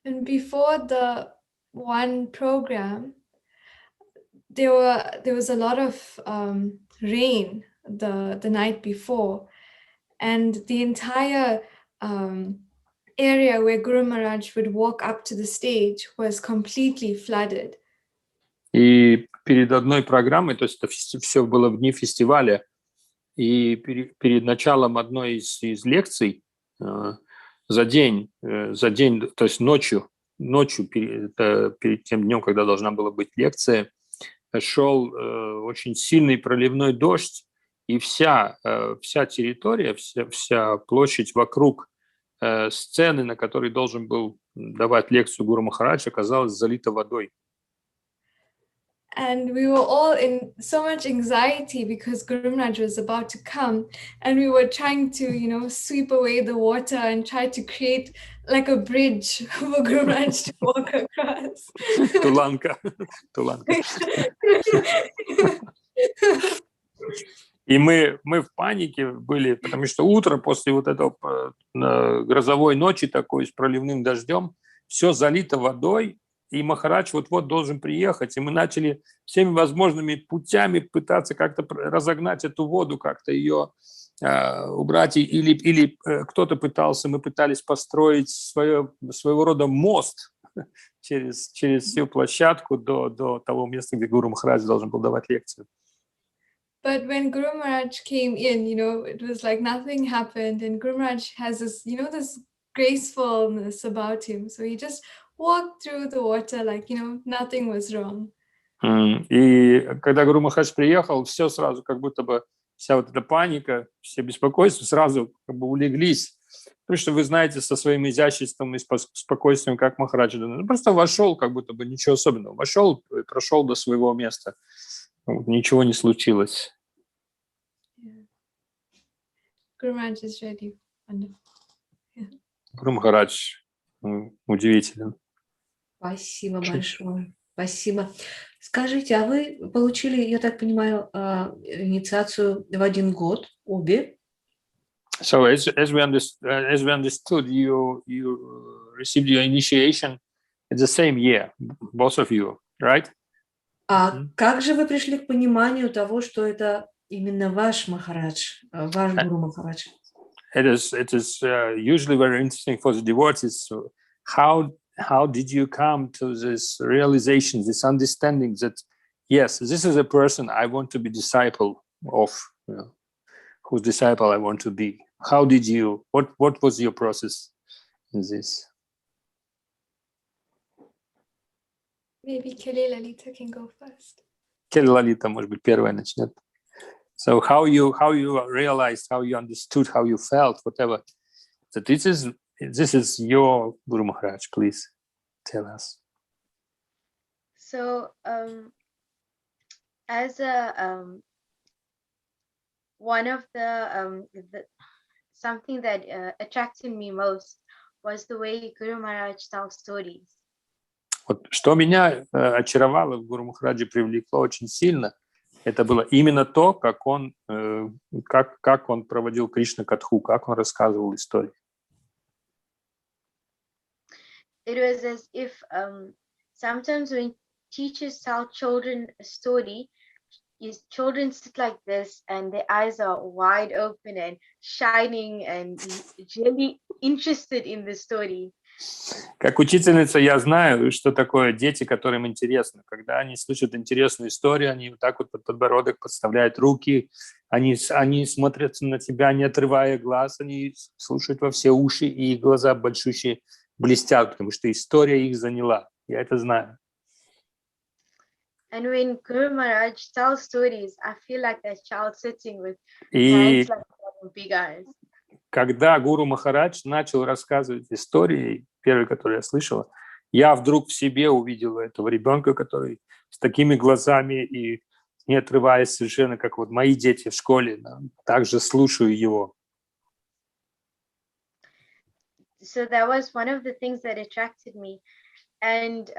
And before the one program, there was a lot of rain the night before, and the entire area where Guru Maharaj would walk up to the stage was completely flooded. И перед одной программой, то есть это все было в дни фестиваля, и перед началом одной из лекций за день, то есть ночью перед тем днем, когда должна была быть лекция, шел очень сильный проливной дождь, и вся территория, вся площадь вокруг сцены, на которой должен был давать лекцию Гуру Махарадж, оказалась залита водой. And we were all in so much anxiety because Guru Maharaj was about to come, and we were trying to, sweep away the water and try to create like a bridge for Guru Maharaj to walk across. Туланка. И мы в панике были, потому что утро после вот этого грозовой ночи такой с проливным дождем, все залито водой, и Махарадж вот-вот должен приехать, и мы начали всеми возможными путями пытаться как-то разогнать эту воду, как-то ее убрать, или кто-то мы пытались построить своего рода мост через всю площадку до того места, где Гуру Махарадж должен был давать лекцию. But when Guru Maharaj came in, it was like nothing happened, and Guru Maharaj has this, this gracefulness about him. So he just walked through the water like, nothing was wrong. И когда Гуру Махарадж приехал, все сразу, как будто бы вся вот эта паника, все беспокойства сразу как бы улеглись. Потому что вы знаете, со своим изяществом и спокойствием, как Махарадж, просто вошел, как будто бы ничего особенного. Вошел, прошел до своего места. Ничего не случилось. Guru Maharaj is really wonderful. Гуру Махарадж удивителен. Спасибо большое. Спасибо. Скажите, а вы получили, я так понимаю, инициацию в один год, обе? So as we understood, you received your initiation in the same year, both of you, right? А как же вы пришли к пониманию того, что это именно ваш Махарадж, ваш Гуру Махарадж? It is usually very interesting for the devotees. So how did you come to this realization, this understanding that yes, this is a person I want to be disciple of, whose disciple I want to be? How did you? What was your process in this? Maybe Keli Lalita can go first. Кели Лалита, может быть, первая начнет. So how you realized, how you understood, how you felt, whatever, that this is your Guru Maharaj, please tell us. So as a one of the something that attracted me most was the way Guru Maharaj tells stories. Вот что меня очаровало в Гуру Махараджи, привлекло очень сильно, это было именно то, как он проводил Кришна Катху, как он рассказывал истории. It was as if sometimes when teachers tell children a story, children sit like this and their eyes are wide open and shining and really interested in the story. Как учительница я знаю, что такое дети, которым интересно. Когда они слышат интересную историю, они вот так вот под подбородок подставляют руки, они смотрят на тебя, не отрывая глаз, они слушают во все уши, и их глаза большущие блестят, потому что история их заняла. Я это знаю. And when Guru Maharaj tells stories, I feel like that child sitting with hands like that and big eyes. Когда Гуру Махарадж начал рассказывать истории, первые, которые я слышала, я вдруг в себе увидела этого ребенка, который с такими глазами и не отрываясь совершенно, как вот мои дети в школе, да, также слушаю его. So that was one of the things that attracted me. And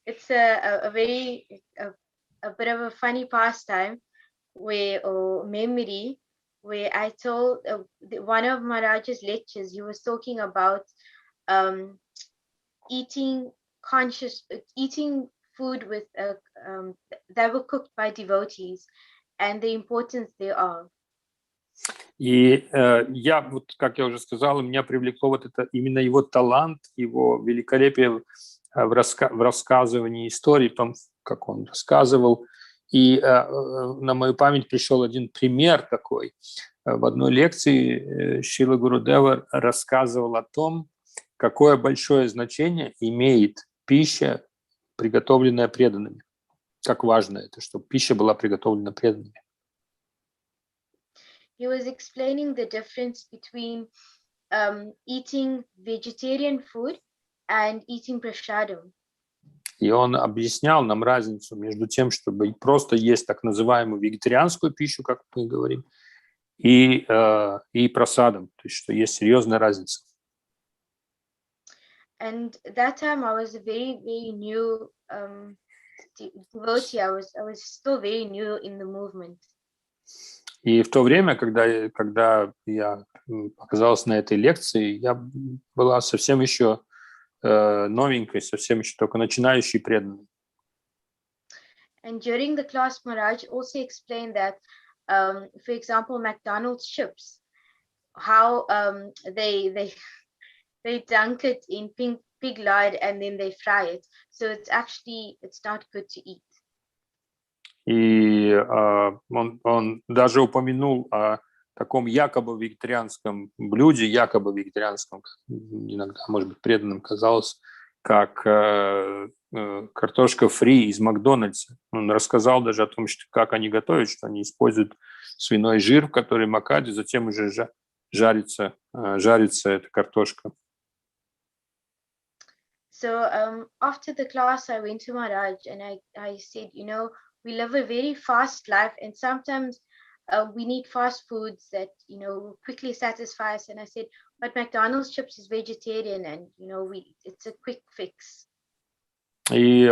it's a bit of a funny pastime memory where I told one of Maharaj's lectures, he was talking about eating food with that were cooked by devotees and the importance thereof. И я, вот, как я уже сказал, меня привлекло вот это именно его талант, его великолепие в рассказывании историй, в том, как он рассказывал. И на мою память пришел один пример такой. В одной лекции Шрила Гурудева рассказывал о том, какое большое значение имеет пища, приготовленная преданными. Как важно это, чтобы пища была приготовлена преданными. He was explaining the difference between eating vegetarian food and eating prasadam. И он объяснял нам разницу между тем, чтобы просто есть так называемую вегетарианскую пищу, как мы говорим, и прасадам, то есть что есть серьезная разница. And that time I was a very, very new devotee. I was still very new in the movement. И в то время, когда я оказалась на этой лекции, я была совсем еще новенькой, совсем еще только начинающей преданной. And during the class, Maharaj also explained that, for example, McDonald's chips, how they they dunk it in pig lard and then they fry it. So it's not good to eat. И он даже упомянул о таком якобы вегетарианском блюде, якобы вегетарианском, иногда, может быть, преданным казалось, как картошка фри из Макдональдса. Он рассказал даже о том, что, как они готовят, что они используют свиной жир, в который макают, и затем уже жарится эта картошка. So after the class, I went to Maharaj and I said, you know, we live a very fast life, and sometimes we need fast foods that, you know, quickly satisfy us. And I said, but McDonald's chips is vegetarian, and you know, it's a quick fix. И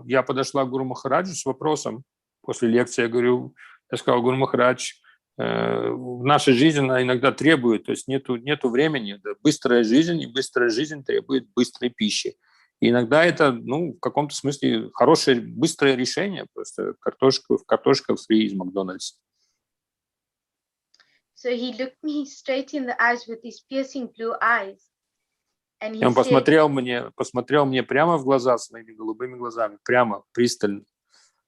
я подошла к Гуру Махараджу с вопросом после лекции. Я сказал, Гуру Махарадж, в нашей жизни она иногда требует, то есть нету времени, да, быстрая жизнь, и быстрая жизнь требует быстрой пищи. И иногда это, ну, в каком-то смысле хорошее, быстрое решение, просто картошка фри из Макдональдса. So he looked me straight in the eyes with his piercing blue eyes. And he И он said, посмотрел мне прямо в глаза своими голубыми глазами, прямо, пристально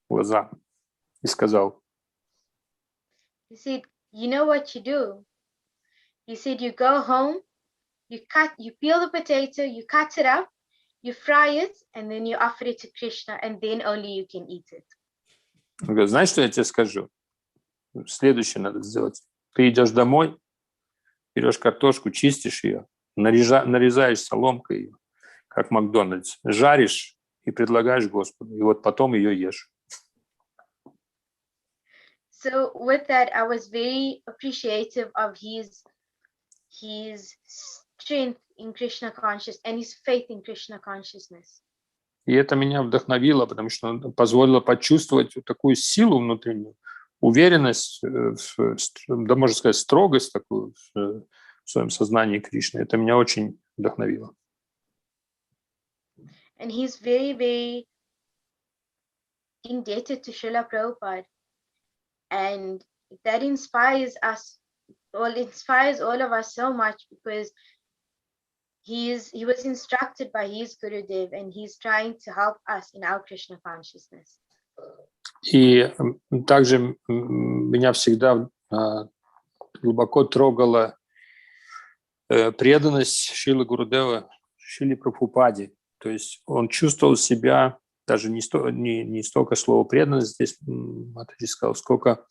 в глаза, и сказал, he said, you know what you do? He said, you go home, you peel the potato, you cut it up, you fry it, and then you offer it to Krishna, and then only you can eat it. он говорит, знаешь, что я тебе скажу? Следующее надо сделать. Ты идешь домой, берешь картошку, чистишь ее, нарезаешь соломкой ее, как Макдональдс, жаришь и предлагаешь Господу, и вот потом ее ешь. So with that, I was very appreciative of his strength in Krishna consciousness and his faith in Krishna consciousness. И это меня вдохновило, потому что он позволило почувствовать вот такую силу внутреннюю, уверенность, да, можно сказать, строгость такую в своем сознании Кришны. Это меня очень вдохновило. And he's very, very indebted to Srila Prabhupada. And that inspires all of us so much, because he was instructed by his Gurudev, and he's trying to help us in our Krishna consciousness. И также меня всегда глубоко трогала преданность Шрилы Гурудева Шриле Прабхупаде. То есть он чувствовал себя, даже не столько слово преданность здесь Матаджи сказал, сколько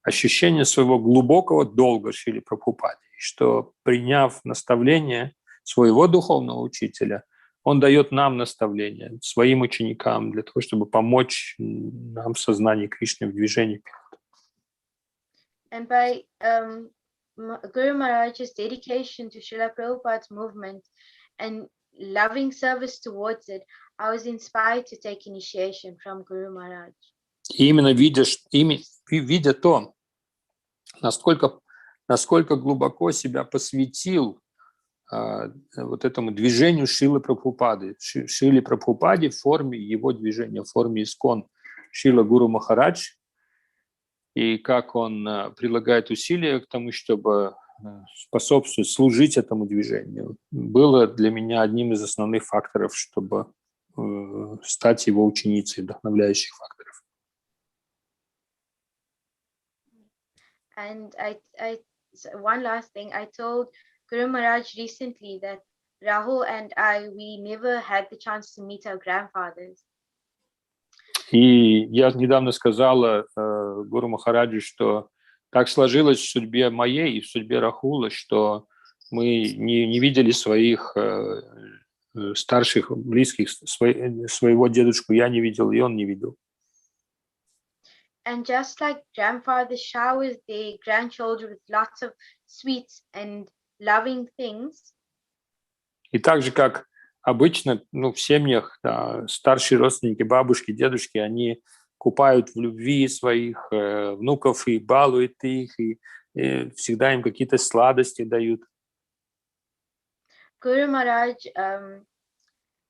ощущение своего глубокого долга Шриле Прабхупаде, что, приняв наставление своего духовного учителя, он дает нам наставления, своим ученикам, для того, чтобы помочь нам в сознании Кришны, в движении. And by Guru Maharaj's dedication to Srila Prabhupada's movement and loving service towards it, I was inspired to take initiation from Guru Maharaj. И именно видя то, насколько глубоко себя посвятил вот этому движению Шрилы Прабхупады, Шриле Прабхупаде в форме его движения, в форме искон Шрила Гуру Махарадж, и как он прилагает усилия к тому, чтобы способствовать, служить этому движению, было для меня одним из основных факторов, чтобы стать его ученицей, вдохновляющих факторов. And one last thing, I told Guru Maharaj recently that Rahul and we never had the chance to meet our grandfathers. И я недавно сказала Гуру Махараджу, что так сложилось в судьбе моей и в судьбе Рахула, что мы не видели своих старших, близких, своего дедушку я не видел, и он не видел. And just like grandfather showers their grandchildren with lots of sweets and loving things. И так же, как обычно, в семьях, да, старшие родственники, бабушки, дедушки, они купают в любви своих внуков и балуют их, и всегда им какие-то сладости дают. Guru Maharaj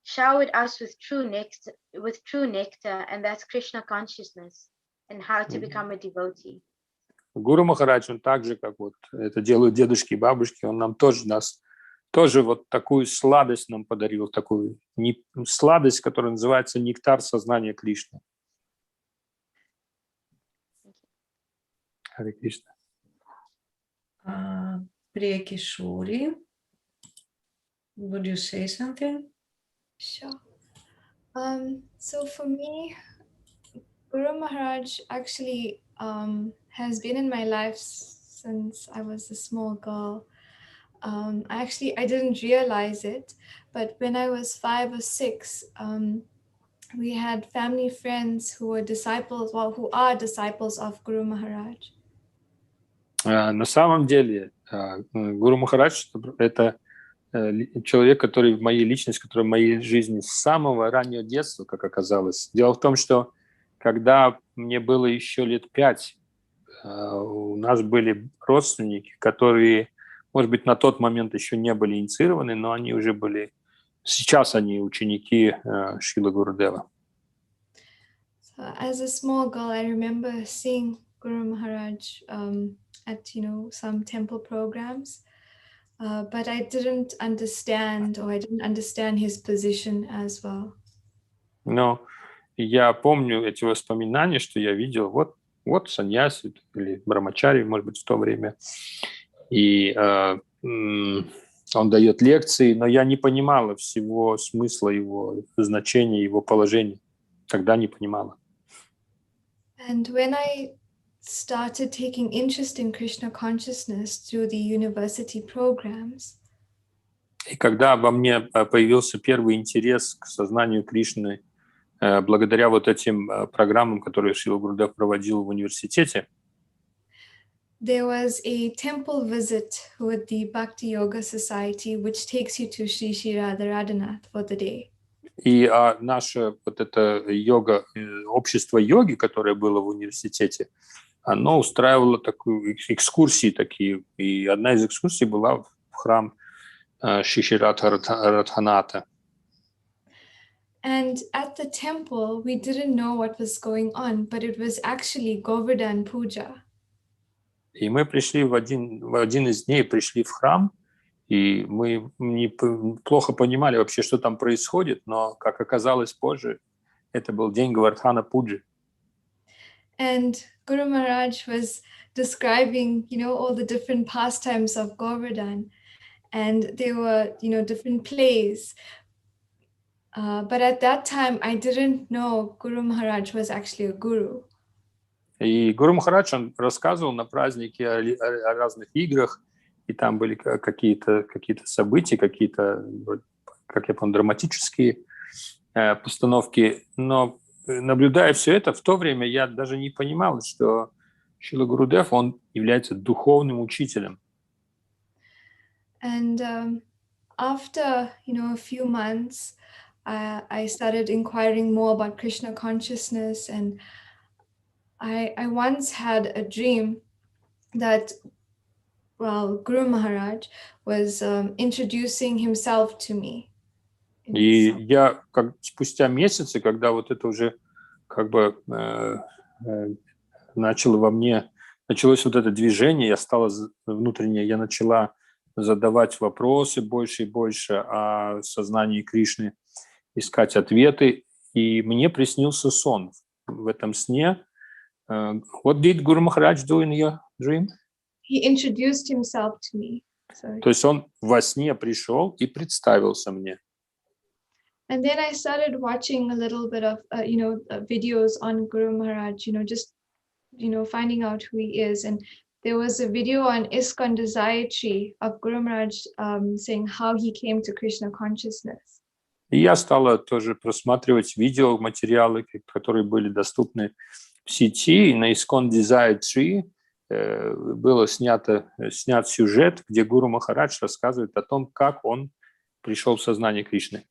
showered us with true nectar, and that's Krishna consciousness and how to become a devotee. Гуру Махарадж, он так же, как вот это делают дедушки и бабушки, он нам тоже нас тоже вот такую сладость нам подарил, такую сладость, которая называется нектар сознания Кришны. Харе Кришна. Прия Кишори, would you say something? Sure. So for me, Guru Maharaj actually has been in my life since I was a small girl. I didn't realize it, but when I was 5 or 6, we had family friends who were disciples, well, who are disciples of Guru Maharaj. На самом деле, Гуру Махарадж – это человек, который в моей личности, который в моей жизни с самого раннего детства, как оказалось. Дело в том, что когда мне было еще лет 5, у нас были родственники, которые, может быть, на тот момент еще не были инициированы, но они уже были, сейчас они ученики Шрилы Гурудева. So as a small girl, I remember seeing Guru Maharaj at some temple programs, but I didn't understand his position as well. Но я помню эти воспоминания, что я видел, вот саньяси или брамачари, может быть, в то время, и он дает лекции, но я не понимала всего смысла его значения, его положения. Тогда не понимала. And when I started taking interest in Krishna consciousness through the university programs, и когда во мне появился первый интерес к сознанию Кришны, благодаря вот этим программам, которые Шрила Гурудев проводил в университете, there was a temple visit with the Bhakti Yoga Society, which takes you to Sri Sri Radharanath for the day. И наше вот это йога, общество йоги, которое было в университете, оно устраивало такую экскурсии такие. И одна из экскурсий была в храм Шри Шри Радханата. And at the temple, we didn't know what was going on, but it was actually Govardhan Puja. И мы пришли в один из дней, пришли в храм, и мы плохо понимали вообще, что там происходит, но, как оказалось позже, это был день Говардхана Пуджи. And Guru Maharaj was describing, all the different pastimes of Govardhan, and there were, different plays. But at that time, I didn't know Guru Maharaj was actually a guru. И Гуру Махарадж, он рассказывал на празднике о разных играх, и там были какие-то события, какие-то, как я понял, драматические постановки. Но наблюдая все это, в то время я даже не понимал, что Шрила Гурудев, он является духовным учителем. And after, a few months, I started inquiring more about Krishna consciousness, and I once had a dream that, Guru Maharaj was introducing himself to me. И я спустя месяцы, когда вот это уже как бы началось вот это движение, я начала задавать вопросы больше и больше о сознании Кришны, искать ответы, и мне приснился сон. В этом сне what did Guru Maharaj do in your dream? He introduced himself to me. Sorry. То есть он во сне пришел и представился мне. And then I started watching a little bit of, videos on Guru Maharaj, just, finding out who he is. And there was a video on ISKCON Desire Tree of Guru Maharaj saying how he came to Krishna consciousness. И я стала тоже просматривать видеоматериалы, которые были доступны в сети. И на ISKCON Desire Tree был снят сюжет, где Гуру Махарадж рассказывает о том, как он пришел в сознание Кришны.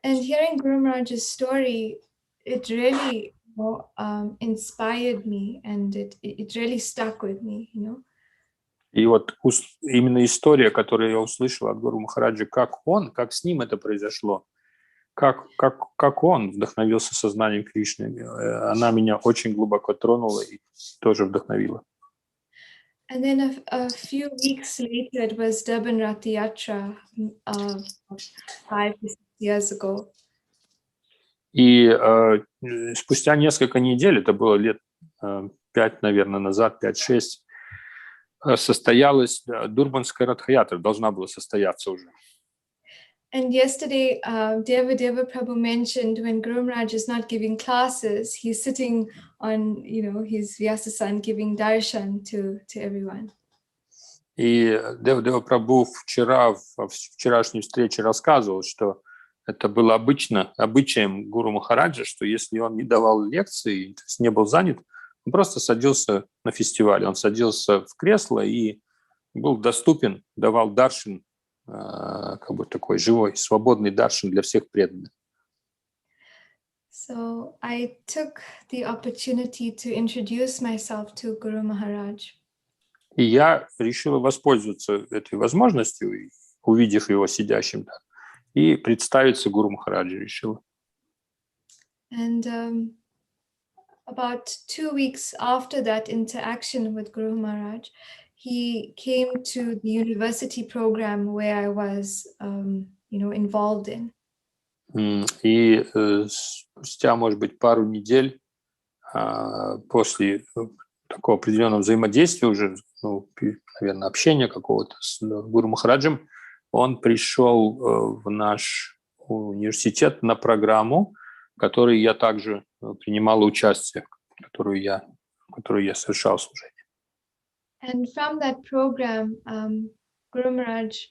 And hearing Guru Maharaj's story, it really inspired me, and it really stuck with me, И вот именно история, которую я услышал от Гуру Махараджа, как с ним это произошло, как он вдохновился сознанием Кришны, она меня очень глубоко тронула и тоже вдохновила. And then a few weeks later, it was Durban Rath Yatra 5 to 6 years ago. И спустя несколько недель, это было лет 5, наверное, назад, 5-6, состоялась Дурбанская Радха-ятра, должна была состояться уже. And yesterday, Deva Prabhu mentioned when Guru Maharaj is not giving classes, he's sitting on, his Vyasasan giving darshan to everyone. И Дева Прабhu вчера, в вчерашней встрече рассказывал, что это было обычаем Гуру Махараджа, что если он не давал лекции, то есть не был занят, он просто садился на фестивале, он садился в кресло и был доступен, давал даршан, как бы такой живой, свободный даршан для всех преданных. So I took the opportunity to introduce myself to Guru Maharaj. И я решила воспользоваться этой возможностью, увидев его сидящим там, и представиться Гуру Махараджи решила. And about 2 weeks after that interaction with Guru Maharaj, he came to the university program where I was, involved in. И спустя, может быть, пару недель после такого определенного взаимодействия, уже, наверное, общения какого-то с Гуру Махараджем, он пришел в наш университет на программу, в которой я также принимала участие, в которой я совершал служение. And from that program, Guru Maharaj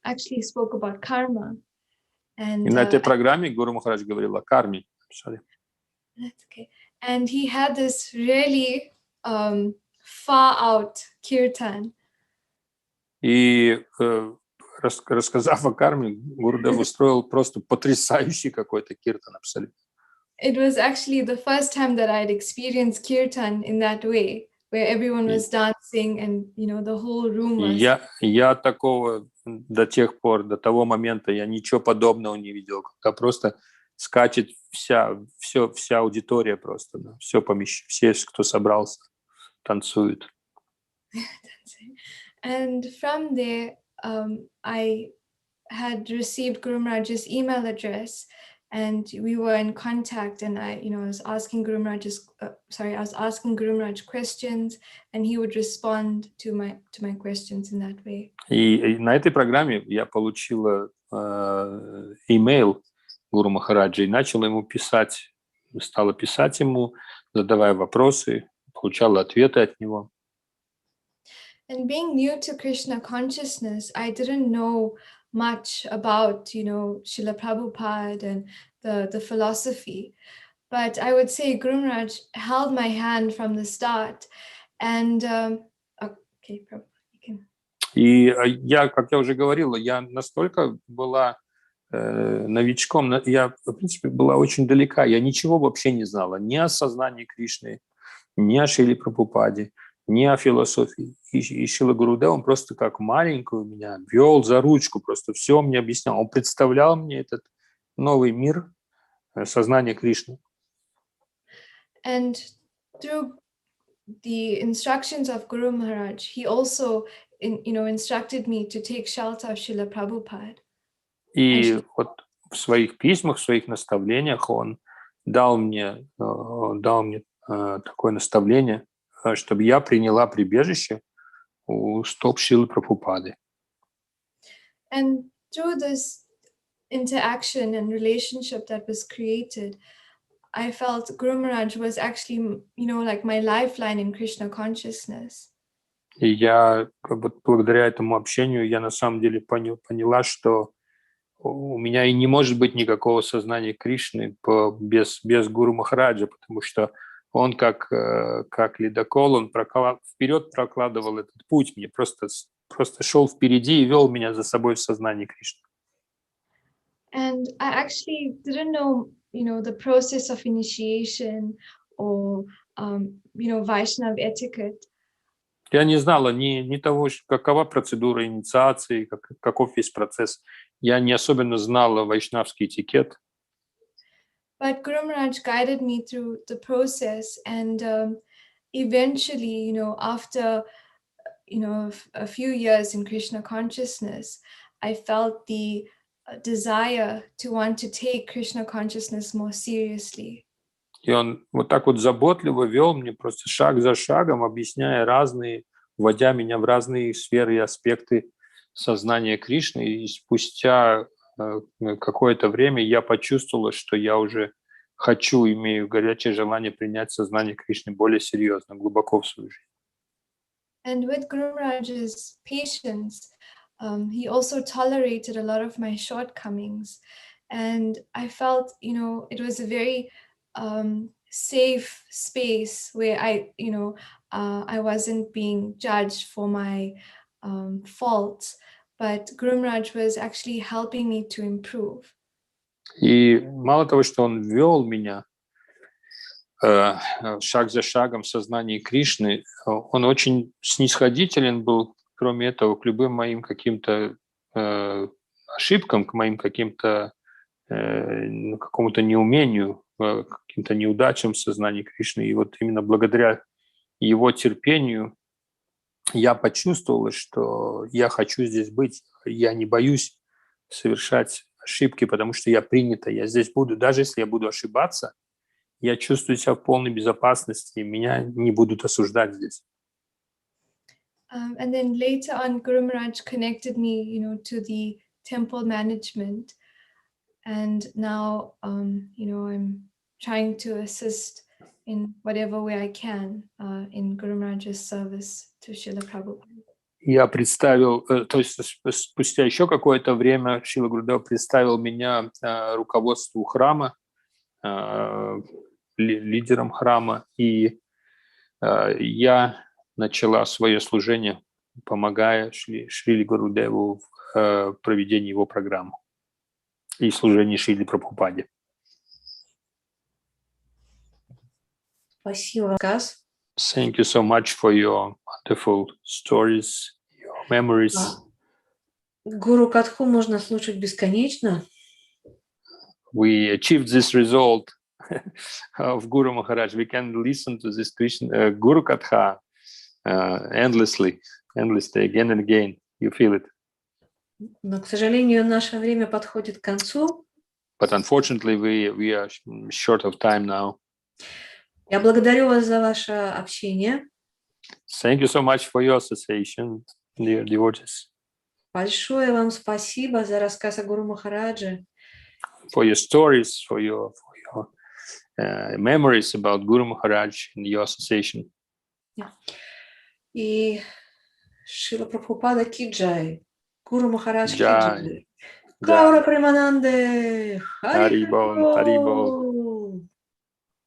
actually spoke about karma. And, И на этой программе Гуру Махарадж говорил о карме. That's okay. And he had this really far out kirtan. И рассказав о карме, Гурудев устроил просто потрясающий какой-то киртан абсолютно. It was actually the first time that I had experienced kirtan in that way, where everyone was dancing and, the whole room was... Я такого до тех пор, до того момента, я ничего подобного не видел, когда просто скачет вся аудитория просто, все помещение, все, кто собрался, танцуют. And from there, I had received Guru Maharaj's email address, and we were in contact. And I was asking Guru Maharaj questions, and he would respond to my questions in that way. И на этой программе я получила имейл Гуру Махараджа и начала ему писать, стала писать ему, задавая вопросы, получала ответы от него. And being new to Krishna consciousness, I didn't know much about, Srila Prabhupada and the philosophy. But I would say Guru Maharaj held my hand from the start. And, okay, Prabhupada, you can. И я, как я уже говорила, я настолько была новичком, я, в принципе, была очень далека, я ничего вообще не знала, ни о сознании Кришны, ни о Шриле Прабхупаде, ни о философии. И Шрила Гурудев, он просто как маленькую меня вел за ручку, просто все мне объяснял. Он представлял мне этот новый мир сознания Кришны. And through the instructions of Guru Maharaj, he also, instructed me to take shelter of Srila Prabhupada. И вот в своих письмах, в своих наставлениях он дал мне такое наставление, чтобы я приняла прибежище у стоп Шрилы Прабхупады. And through this interaction and relationship that was created, I felt Guru Maharaj was actually, like my lifeline in Krishna consciousness. И я, благодаря этому общению, я на самом деле поняла, что у меня и не может быть никакого сознания Кришны без Гуру Махараджа, потому что он как ледокол, он вперед прокладывал этот путь, мне просто шел впереди и вел меня за собой в сознание Кришны. And I actually didn't know, the process of initiation or, Vaishnav etiquette. Я не знала ни того, какова процедура инициации, каков весь процесс. Я не особенно знала вайшнавский этикет. But Guru Maharaj guided me through the process, and eventually, after, a few years in Krishna consciousness, I felt the desire to want to take Krishna consciousness more seriously. И он вот так вот заботливо вел мне просто шаг за шагом, объясняя разные, вводя меня в разные сферы и аспекты сознания Кришны. И спустя какое-то время я почувствовала, что я уже хочу, имею горячее желание принять сознание Кришны более серьезно, глубоко в свою жизнь. And with Guru Maharaj's patience, he also tolerated a lot of my shortcomings. And I felt, it was a very safe space where I wasn't being judged for my faults, but Guru Maharaj was actually helping me to improve. И мало того, что он вел меня шаг за шагом в сознании Кришны, он очень снисходителен был, кроме этого, к любым моим каким-то ошибкам, к моим каким-то какому-то неумению, каким-то неудачам в сознании Кришны. И вот именно благодаря его терпению я почувствовала, что я хочу здесь быть, я не боюсь совершать ошибки, потому что я принята, я здесь буду. Даже если я буду ошибаться, я чувствую себя в полной безопасности, меня не будут осуждать здесь. And then later on, Guru Maharaj connected me, to the temple management. And now, I'm trying to assist in whatever way I can in Guru Maharaj's service to Srila Prabhupada. Я представил, то есть спустя еще какое-то время Шрила Гурудев представил меня руководству храма, лидером храма, и я начала свое служение, помогая Шриле Гурудеву в проведении его программы и служении Шриле Прабхупаде. Спасибо, Кас. Thank you so much for your wonderful stories, your memories. Гуру Катху можно слушать бесконечно. We achieved this result of Guru Maharaj. We can listen to this Krishna, Guru Katha endlessly, again and again. You feel it. Но, к сожалению, наше время подходит к концу. But unfortunately, we are short of time now. Я благодарю вас за ваше общение. Thank you so much for your association, dear devotees. Большое вам спасибо за рассказ о Гуру Махарадже. For your stories, for your memories about Guru Maharaj and your association. И Шрила Прабхупада ки джай. Гуру Махарадж ки джай. Гаура Премананде. Харибол, Харибол.